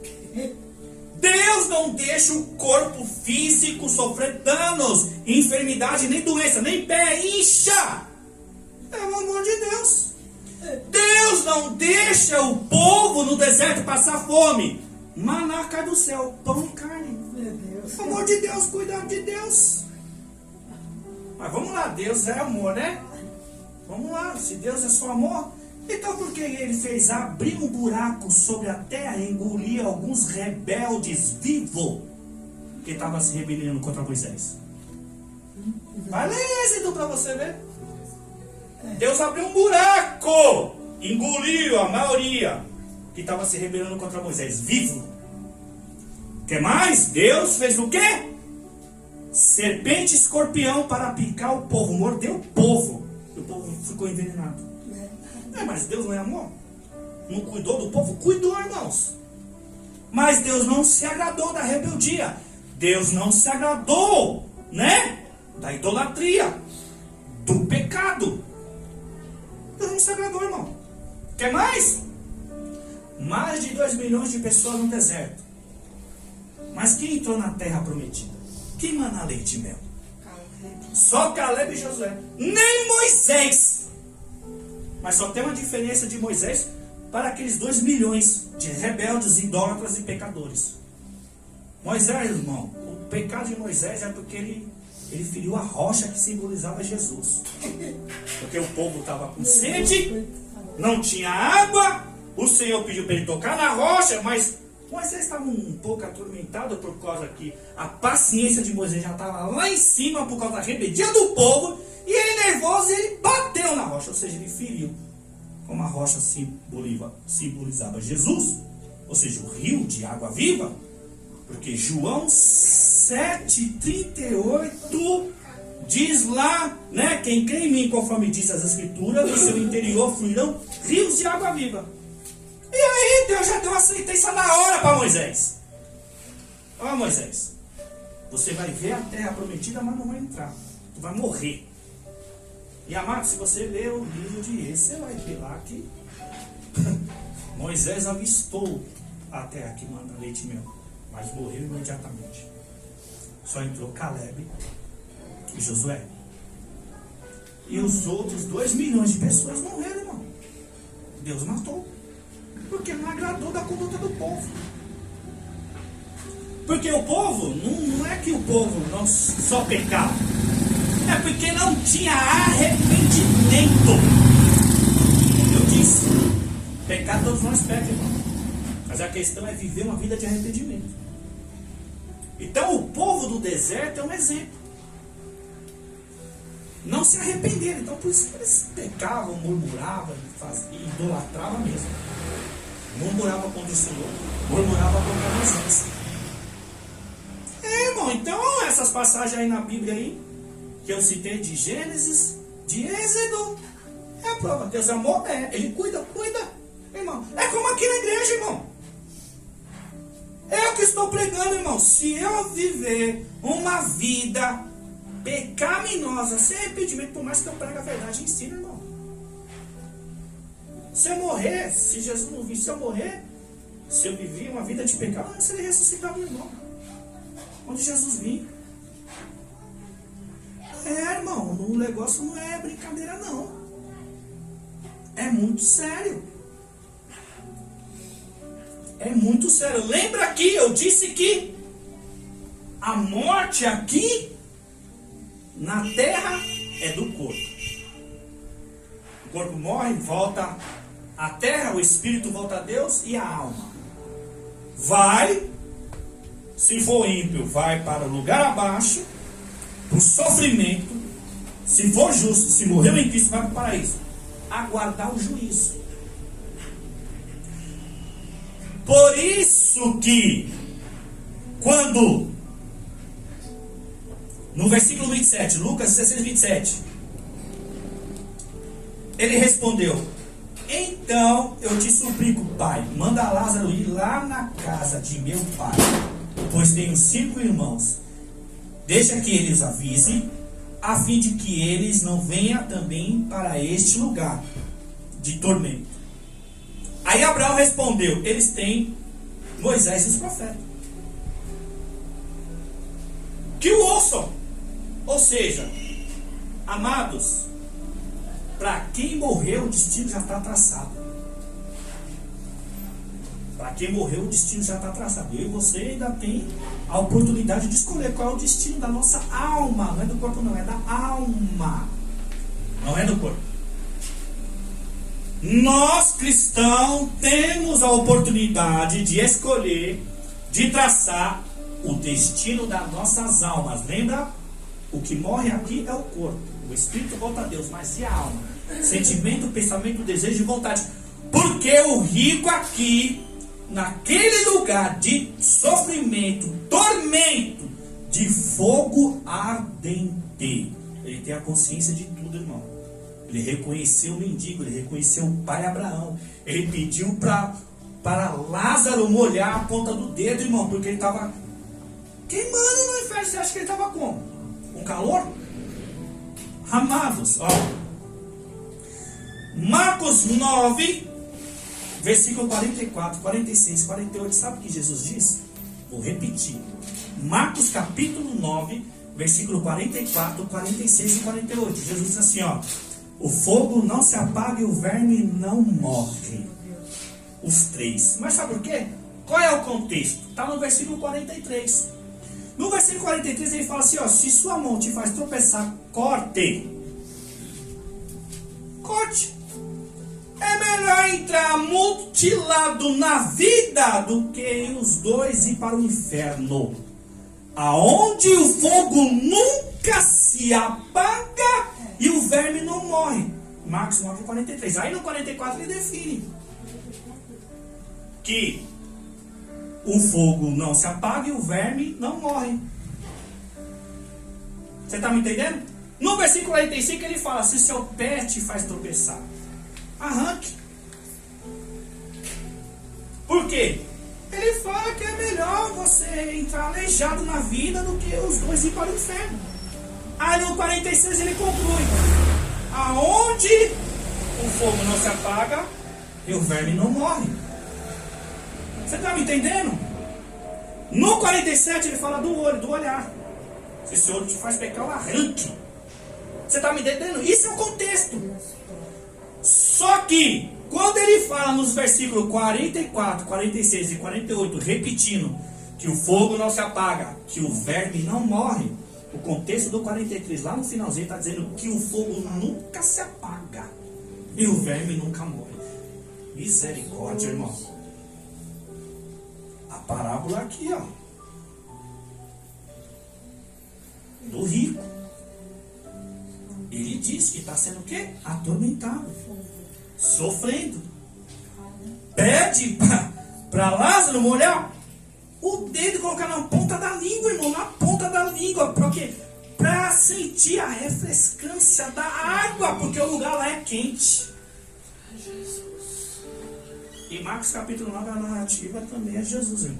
Deus não deixa o corpo físico sofrer danos, enfermidade, nem doença, nem pé incha. É o amor de Deus. Deus não deixa o povo no deserto passar fome. Maná cai do céu, pão e carne. O amor de Deus, cuidado de Deus. Mas vamos lá, Deus é amor, né? Vamos lá, se Deus é só amor, então por que ele fez abrir um buraco sobre a terra e engolir alguns rebeldes vivos que estavam se rebelando contra Moisés? Vai ler Êxodo para você ver. Deus abriu um buraco, engoliu a maioria que estava se rebelando contra Moisés, vivo. Que mais? Deus fez o quê? Serpente e escorpião para picar o povo, mordeu o povo. O povo ficou envenenado. Mas Deus não é amor? Não cuidou do povo? Cuidou, irmãos. Mas Deus não se agradou da rebeldia. Deus não se agradou, né? Da idolatria. Do pecado. Deus não se agradou, irmão. Quer mais? Mais de 2 milhões de pessoas no deserto. Mas quem entrou na terra prometida? Quem mana leite e mel? Só Caleb e Josué. Nem Moisés. Mas só tem uma diferença de Moisés para aqueles 2 milhões de rebeldes, idólatras e pecadores. Moisés, irmão, o pecado de Moisés é porque ele feriu a rocha que simbolizava Jesus. Porque o povo estava com sede, não tinha água, O Senhor pediu para ele tocar na rocha, mas Moisés estava um pouco atormentado por causa que a paciência de Moisés já estava lá em cima por causa da rebeldia do povo. E ele nervoso, ele bateu na rocha, ou seja, ele feriu. Como a rocha simbolizava Jesus, ou seja, o rio de água viva. Porque João 7,38 diz lá, né? Quem crê em mim, conforme diz as Escrituras, do seu interior fluirão rios de água viva. E aí Deus já deu uma sentença na hora para Moisés. Ó Moisés, você vai ver a terra prometida, mas não vai entrar. Tu vai morrer. E amado, se você ler o livro de Êxodo, você vai ver lá que Moisés avistou a terra que manda leite e mel, mas morreu imediatamente. Só entrou Caleb e Josué. E os outros 2 milhões de pessoas morreram, irmão. Deus matou. Porque não agradou da conduta do povo. Porque o povo, não é que o povo não só pecava. É porque não tinha arrependimento. Eu disse, pecar todos nós pecam, irmão. Mas a questão é viver uma vida de arrependimento. Então o povo do deserto é um exemplo. Não se arrependeram. Então por isso que eles pecavam, murmuravam, idolatravam mesmo. Murmurava contra o Senhor, murmurava contra Moisés. Irmão, então essas passagens aí na Bíblia aí, que eu citei de Gênesis, de Êxodo, é a prova. Deus amor, Ele cuida, irmão. É como aqui na igreja, irmão. Eu que estou pregando, irmão. Se eu viver uma vida pecaminosa, sem arrependimento, por mais que eu pregue a verdade, ensino, irmão. Se eu morrer, se Jesus não vir, se eu morrer, se eu viver uma vida de pecado, eu serei ressuscitado, irmão. Onde Jesus vir. Irmão, o negócio não é brincadeira, não. É muito sério. É muito sério. Lembra que eu disse que a morte aqui na terra é do corpo. O corpo morre, volta à terra, o espírito volta a Deus e a alma vai, se for ímpio, vai para o lugar abaixo, para o sofrimento. Se for justo, se morreu em Cristo, vai para o paraíso, aguardar o juízo. Por isso que quando no versículo 27, Lucas 16, 27, ele respondeu: então eu te suplico, pai, manda Lázaro ir lá na casa de meu pai, pois tenho 5 irmãos. Deixa que eles avisem, a fim de que eles não venham também para este lugar de tormento. Aí Abraão respondeu: eles têm Moisés e os profetas, que o ouçam. Ou seja, amados, para quem morreu o destino já está traçado. Para quem morreu o destino já está traçado. Eu e você ainda tem a oportunidade de escolher qual é o destino da nossa alma. Não é do corpo, não, é da alma. Não é do corpo. Nós cristãos temos a oportunidade de escolher, de traçar o destino das nossas almas. Lembra? O que morre aqui é o corpo. O espírito volta a Deus, mas e a alma? Sentimento, pensamento, desejo e vontade. Porque o rico aqui, naquele lugar de sofrimento, tormento, de fogo ardente, ele tem a consciência de tudo, irmão. Ele reconheceu o mendigo, ele reconheceu o pai Abraão. Ele pediu para Lázaro molhar a ponta do dedo, irmão, porque ele estava queimando no inferno. Você acha que ele estava como? Com calor? Amados, ó. Marcos 9, versículo 44, 46, 48. Sabe o que Jesus diz? Vou repetir. Marcos capítulo 9, versículo 44, 46 e 48. Jesus diz assim, ó: o fogo não se apaga e o verme não morre. Os 3. Mas sabe por quê? Qual é o contexto? Está no versículo 43. No versículo 43 ele fala assim, ó: se sua mão te faz tropeçar, corte. Corte. É melhor entrar mutilado na vida do que os dois ir para o inferno, aonde o fogo nunca se apaga e o verme não morre. Marcos 9:43. Aí no 44 ele define que o fogo não se apaga e o verme não morre. Você está me entendendo? No versículo 45 ele fala: se seu pé te faz tropeçar, arranque. Por quê? Ele fala que é melhor você entrar aleijado na vida do que os dois ir para o inferno. Aí no 46 ele conclui: aonde o fogo não se apaga e o verme não morre. Você está me entendendo? No 47 ele fala do olho, do olhar. Se esse olho te faz pecar, arranque. Você está me entendendo? Isso é o contexto. Só que quando ele fala nos versículos 44, 46 e 48, repetindo que o fogo não se apaga, que o verme não morre, o contexto do 43, lá no finalzinho, está dizendo que o fogo nunca se apaga e o verme nunca morre. Misericórdia, irmão. A parábola aqui, ó, do rico. Ele diz que está sendo o quê? Atormentado, sofrendo. Pede para Lázaro molhar o dedo e colocar na ponta da língua, irmão, na ponta da língua. Para quê? Para sentir a refrescância da água, porque o lugar lá é quente. E Marcos capítulo 9, a narrativa também é Jesus, irmão.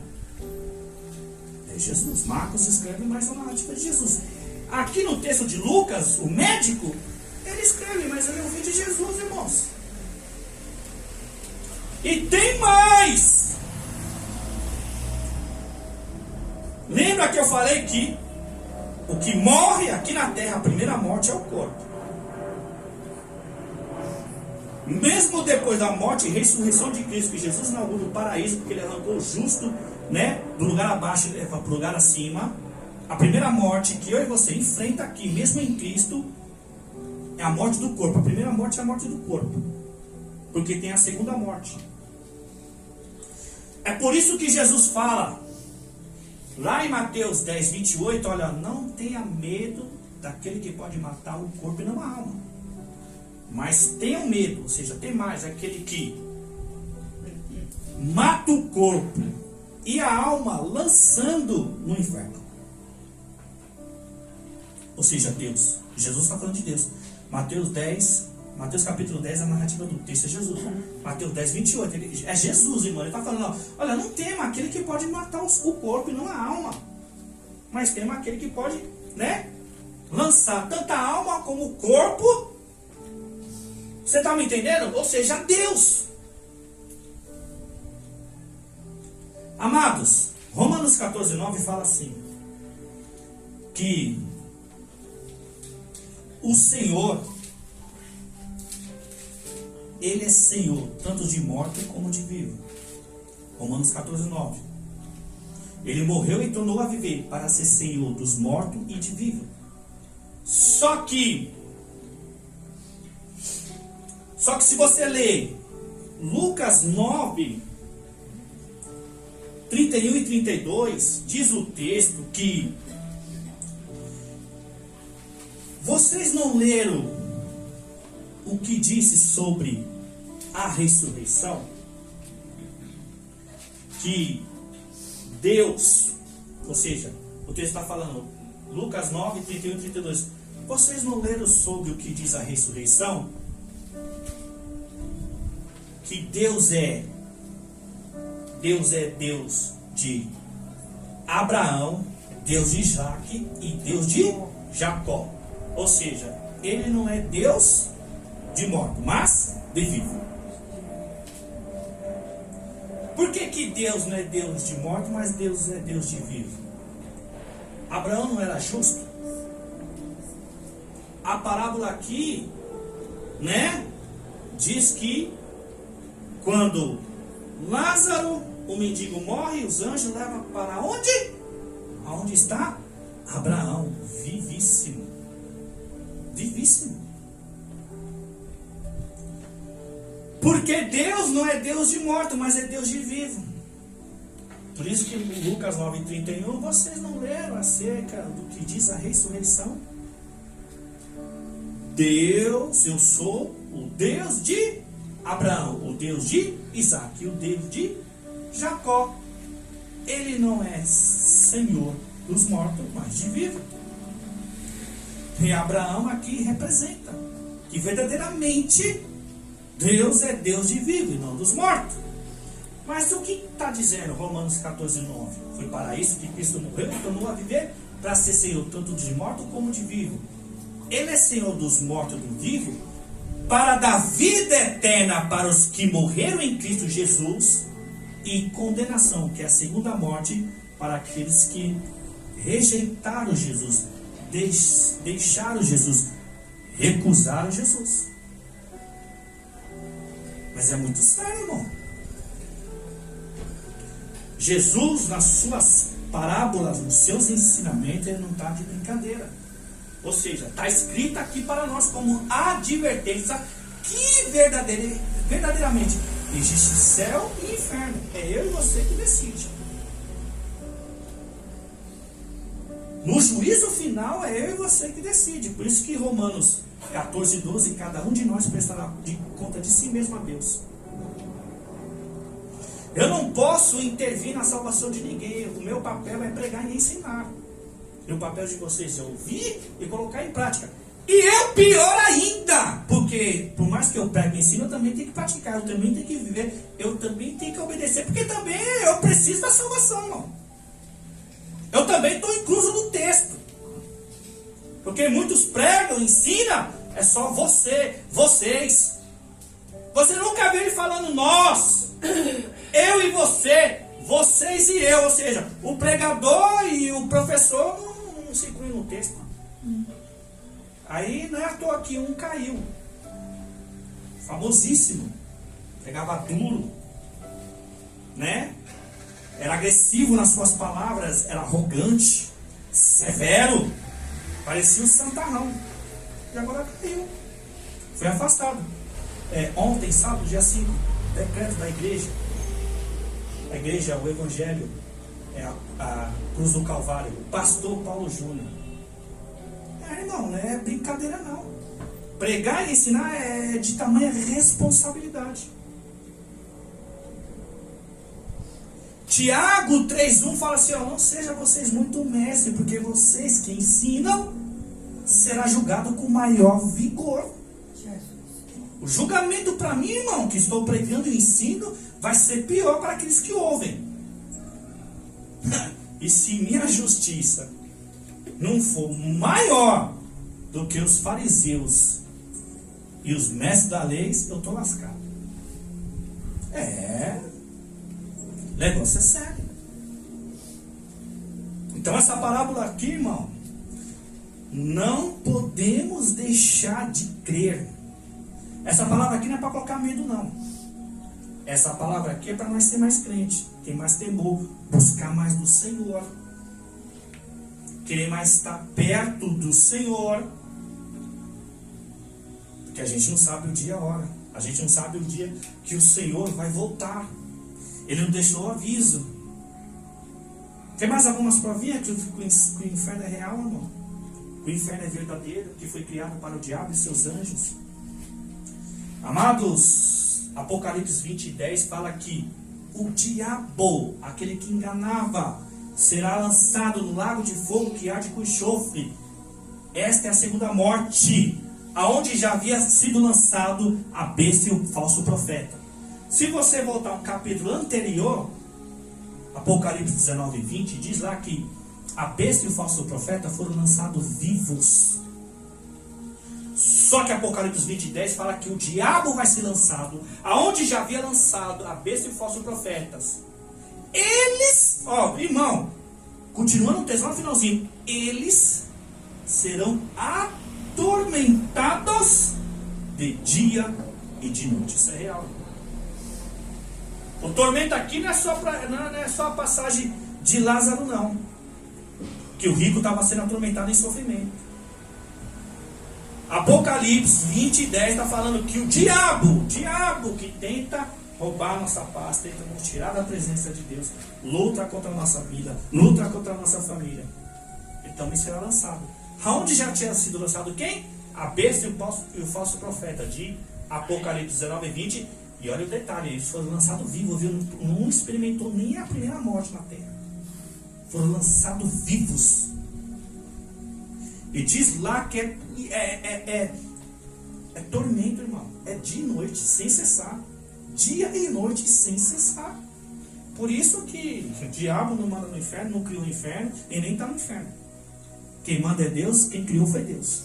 É Jesus. Marcos escreve mais uma narrativa de Jesus. Aqui no texto de Lucas, o médico, ele escreve, mas ele é o filho de Jesus, irmãos. E tem mais. Lembra que eu falei que o que morre aqui na terra, a primeira morte é o corpo. Mesmo depois da morte e ressurreição de Cristo, que Jesus inaugura o paraíso, porque ele arrancou o justo, né, do lugar abaixo e leva para o lugar acima. A primeira morte que eu e você enfrenta aqui, mesmo em Cristo, é a morte do corpo. A primeira morte é a morte do corpo, porque tem a segunda morte. É por isso que Jesus fala lá em Mateus 10, 28, olha, não tenha medo daquele que pode matar o corpo e não a alma, mas tenha medo, ou seja, tem mais aquele que mata o corpo e a alma lançando no inferno. Ou seja, Deus. Jesus está falando de Deus. Mateus capítulo 10, a narrativa do texto é Jesus. Mateus 10, 28. É Jesus, irmão. Ele está falando, olha, não tema aquele que pode matar o corpo e não a alma, mas tema aquele que pode, né, lançar tanto a alma como o corpo. Você está me entendendo? Ou seja, Deus. Amados, Romanos 14, 9 fala assim, que o Senhor, Ele é Senhor, tanto de morto como de vivo. Romanos 14, 9. Ele morreu e tornou a viver para ser Senhor dos mortos e de vivo. Só que se você ler Lucas 9, 31 e 32, diz o texto que vocês não leram o que disse sobre a ressurreição? Que Deus, ou seja, o texto está falando, Lucas 9, 31 e 32. Vocês não leram sobre o que diz a ressurreição? Que Deus é Deus de Abraão, Deus de Isaac e Deus de Jacó. Ou seja, Ele não é Deus de morto, mas de vivo. Por que Deus não é Deus de morto, mas Deus é Deus de vivo? Abraão não era justo? A parábola aqui, né, diz que quando Lázaro, o mendigo, morre, os anjos levam para onde? Aonde está? Abraão, vivíssimo. Vivíssimo. Porque Deus não é Deus de morto, mas é Deus de vivo. Por isso que em Lucas 9,31, vocês não leram acerca do que diz a ressurreição? Deus, eu sou o Deus de Abraão, o Deus de Isaac e o Deus de Jacó. Ele não é Senhor dos mortos, mas de vivo. E Abraão aqui representa que verdadeiramente Deus é Deus de vivo e não dos mortos. Mas o que está dizendo Romanos 14,9? Foi para isso que Cristo morreu e tornou a viver, para ser Senhor tanto de morto como de vivo. Ele é Senhor dos mortos e do vivo, para dar vida eterna para os que morreram em Cristo Jesus, e condenação, que é a segunda morte, para aqueles que rejeitaram Jesus, deixaram Jesus, recusaram Jesus. Mas é muito sério, irmão. Jesus, nas suas parábolas, nos seus ensinamentos, ele não está de brincadeira. Ou seja, está escrito aqui para nós como advertência que verdadeiramente existe céu e inferno. É eu e você que decide. No juízo final é eu e você que decide. Por isso que Romanos 14,12, cada um de nós prestará de conta de si mesmo a Deus. Eu não posso intervir na salvação de ninguém. O meu papel é pregar e ensinar. E o papel de vocês é ouvir e colocar em prática. E eu pior ainda, porque por mais que eu pregue e ensino, eu também tenho que praticar, eu também tenho que viver, eu também tenho que obedecer, porque também eu preciso da salvação, irmão. Eu também estou incluso no texto. Porque muitos pregam, ensinam, é só vocês. Você nunca vê ele falando nós, eu e você, vocês e eu. Ou seja, o pregador e o professor não se incluem no texto. Aí não é à toa que um caiu. Famosíssimo. Pregava duro. Né? Era agressivo nas suas palavras. Era arrogante. Severo. Parecia um santarrão. E agora caiu. Foi afastado. Ontem, sábado, dia 5, decreto da igreja. A igreja, o evangelho, a Cruz do Calvário. O pastor Paulo Júnior. Irmão, não é brincadeira não. Pregar e ensinar é de tamanha responsabilidade. Tiago 3,1 fala assim, não seja vocês muito mestres, porque vocês que ensinam será julgado com maior vigor. O julgamento para mim, irmão, que estou pregando e ensino, vai ser pior para aqueles que ouvem. E se minha justiça não for maior do que os fariseus e os mestres da lei, eu estou lascado. O negócio é sério. Então essa parábola aqui, irmão, não podemos deixar de crer. Essa palavra aqui não é para colocar medo, não. Essa palavra aqui é para nós ser mais crente, ter mais temor, buscar mais do Senhor, querer mais estar perto do Senhor, porque a gente não sabe o dia e a hora, a gente não sabe o dia que o Senhor vai voltar. Ele não deixou aviso. Tem mais algumas provinhas que o inferno é real, irmão? O inferno é verdadeiro, que foi criado para o diabo e seus anjos. Amados, Apocalipse 20:10 fala que o diabo, aquele que enganava, será lançado no lago de fogo que arde com enxofre. Esta é a segunda morte, aonde já havia sido lançado a besta e o falso profeta. Se você voltar ao capítulo anterior, Apocalipse 19:20, diz lá que a besta e o falso profeta foram lançados vivos. Só que Apocalipse 20:10 fala que o diabo vai ser lançado, aonde já havia lançado a besta e os falsos profetas. Eles, irmão, continuando o texto lá no finalzinho, eles serão atormentados de dia e de noite. Isso é real. O tormento aqui não é só a passagem de Lázaro, não. Que o rico estava sendo atormentado em sofrimento. Apocalipse 20:10 está falando que o diabo que tenta roubar a nossa paz, tenta nos tirar da presença de Deus, luta contra a nossa vida, luta contra a nossa família. Então ele será lançado. Aonde já tinha sido lançado quem? A besta e o falso profeta, de Apocalipse 19:20. E olha o detalhe, eles foram lançados vivos, viu? Não experimentou nem a primeira morte na terra. Foram lançados vivos. E diz lá que é tormento, irmão. É dia e noite, sem cessar. Dia e noite, sem cessar. Por isso que o diabo não manda no inferno, não criou o inferno, e nem está no inferno. Quem manda é Deus, quem criou foi Deus.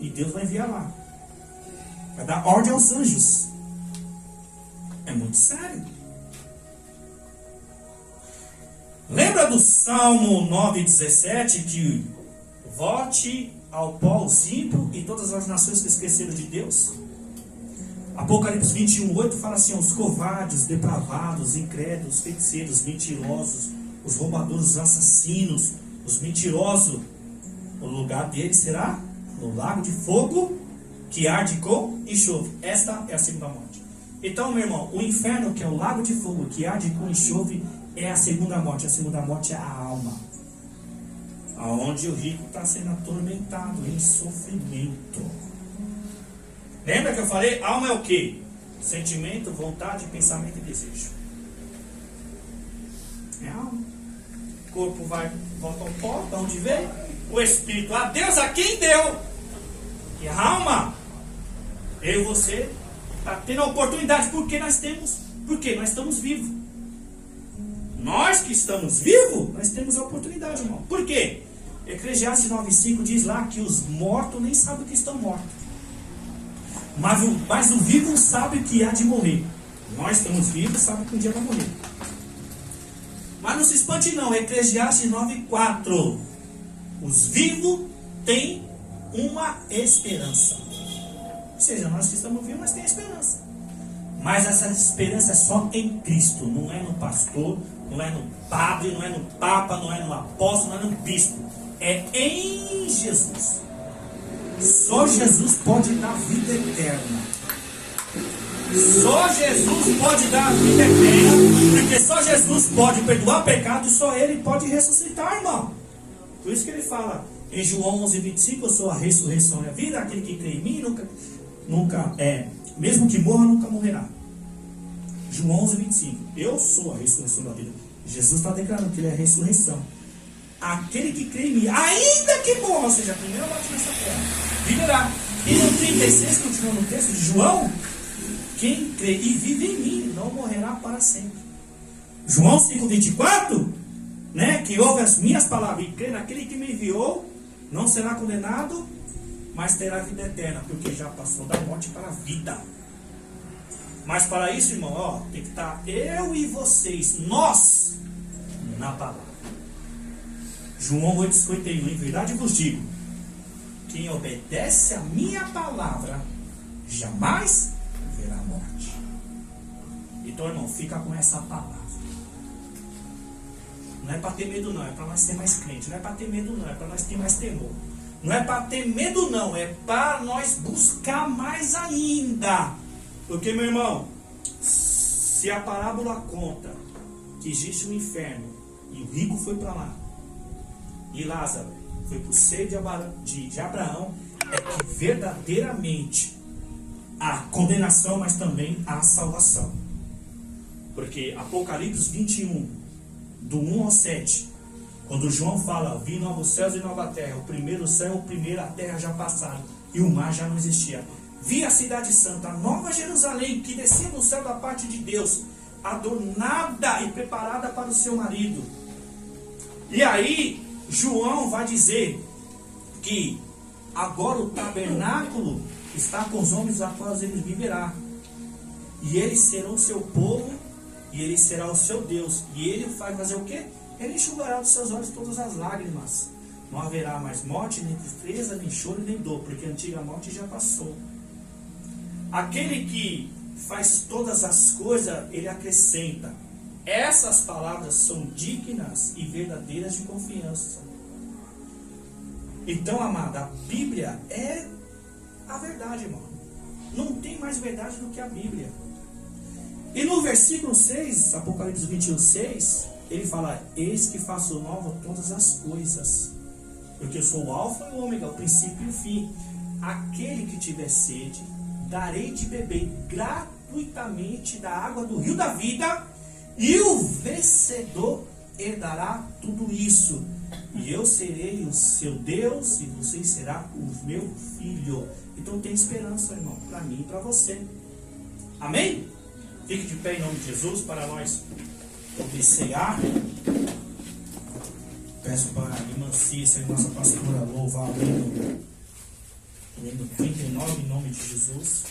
E Deus vai enviar lá. Vai dar ordem aos anjos. É muito sério. Lembra do Salmo 9:17 que volte ao pó os ímpios e todas as nações que esqueceram de Deus? Apocalipse 21:8 fala assim: os covardes, os depravados, os incrédulos, os feiticeiros, os mentirosos, os roubadores, os assassinos, os mentirosos, o lugar deles será no lago de fogo que arde com enxofre. Esta é a segunda morte. Então, meu irmão, o inferno, que é o lago de fogo que arde com enxofre, é a segunda morte. A segunda morte é a alma, aonde o rico está sendo atormentado em sofrimento. Lembra que eu falei? Alma é o quê? Sentimento, vontade, pensamento e desejo. É a alma. O corpo volta ao pó, de onde veio. O espírito a Deus, a quem deu. E a alma, eu e você, está tendo a oportunidade, porque nós estamos vivos. Nós que estamos vivos, nós temos a oportunidade, irmão. Por quê? Eclesiastes 9:5 diz lá que os mortos nem sabem que estão mortos. Mas o vivo sabe que há de morrer. Nós estamos vivos, sabe que um dia vai morrer. Mas não se espante não. Eclesiastes 9:4. Os vivos têm uma esperança. Ou seja, nós que estamos vivos, nós temos esperança. Mas essa esperança é só em Cristo. Não é no pastor, não é no padre, não é no papa, não é no apóstolo, não é no bispo. É em Jesus. Só Jesus pode dar vida eterna. Só Jesus pode dar vida eterna. Porque só Jesus pode perdoar pecado e só Ele pode ressuscitar, irmão. Por isso que ele fala em João 11:25, eu sou a ressurreição e a vida. Aquele que crê em mim mesmo que morra, nunca morrerá. João 11:25, eu sou a ressurreição da vida. Jesus está declarando que Ele é a ressurreição. Aquele que crê em mim, ainda que morra, ou seja, a primeira morte nessa terra, viverá. E no 36, continuando no texto de João, quem crê e vive em mim não morrerá para sempre. João 5:24, que ouve as minhas palavras e crê naquele que me enviou, não será condenado, mas terá vida eterna, porque já passou da morte para a vida. Mas para isso, irmão, tem que estar eu e vocês, nós, na palavra. João 8:51, em verdade vos digo, quem obedece a minha palavra, jamais verá morte. Então, irmão, fica com essa palavra. Não é para ter medo não, é para nós ser mais crente. Não é para ter medo não, é para nós ter mais temor. Não é para ter medo não, é para nós buscar mais ainda. Porque, meu irmão, se a parábola conta que existe um inferno e o rico foi para lá e Lázaro foi para o seio de Abraão, é que verdadeiramente há condenação, mas também há salvação. Porque Apocalipse 21, do 1 ao 7, quando João fala, vi novos céus e nova terra, o primeiro céu, a primeira terra já passaram, e o mar já não existia. Vi a cidade santa, a nova Jerusalém, que descia do céu da parte de Deus, adornada e preparada para o seu marido. E aí, João vai dizer que agora o tabernáculo está com os homens a quais ele viverá. E eles serão o seu povo, e ele será o seu Deus. E ele vai fazer o quê? Ele enxugará dos seus olhos todas as lágrimas. Não haverá mais morte, nem tristeza, nem choro, nem dor, porque a antiga morte já passou. Aquele que faz todas as coisas, ele acrescenta. Essas palavras são dignas e verdadeiras de confiança. Então, amada, a Bíblia é a verdade, irmão. Não tem mais verdade do que a Bíblia. E no versículo 6, Apocalipse 21, 6, ele fala: eis que faço nova todas as coisas, porque eu sou o alfa e o ômega, o princípio e o fim. Aquele que tiver sede, darei de beber gratuitamente da água do rio da vida, e o vencedor herdará tudo isso. E eu serei o seu Deus, e você será o meu filho. Então tem esperança, irmão, para mim e para você. Amém? Fique de pé em nome de Jesus para nós poder cear. Peço para a irmã Cícera, nossa pastora, louvar o hino 39 em nome de Jesus.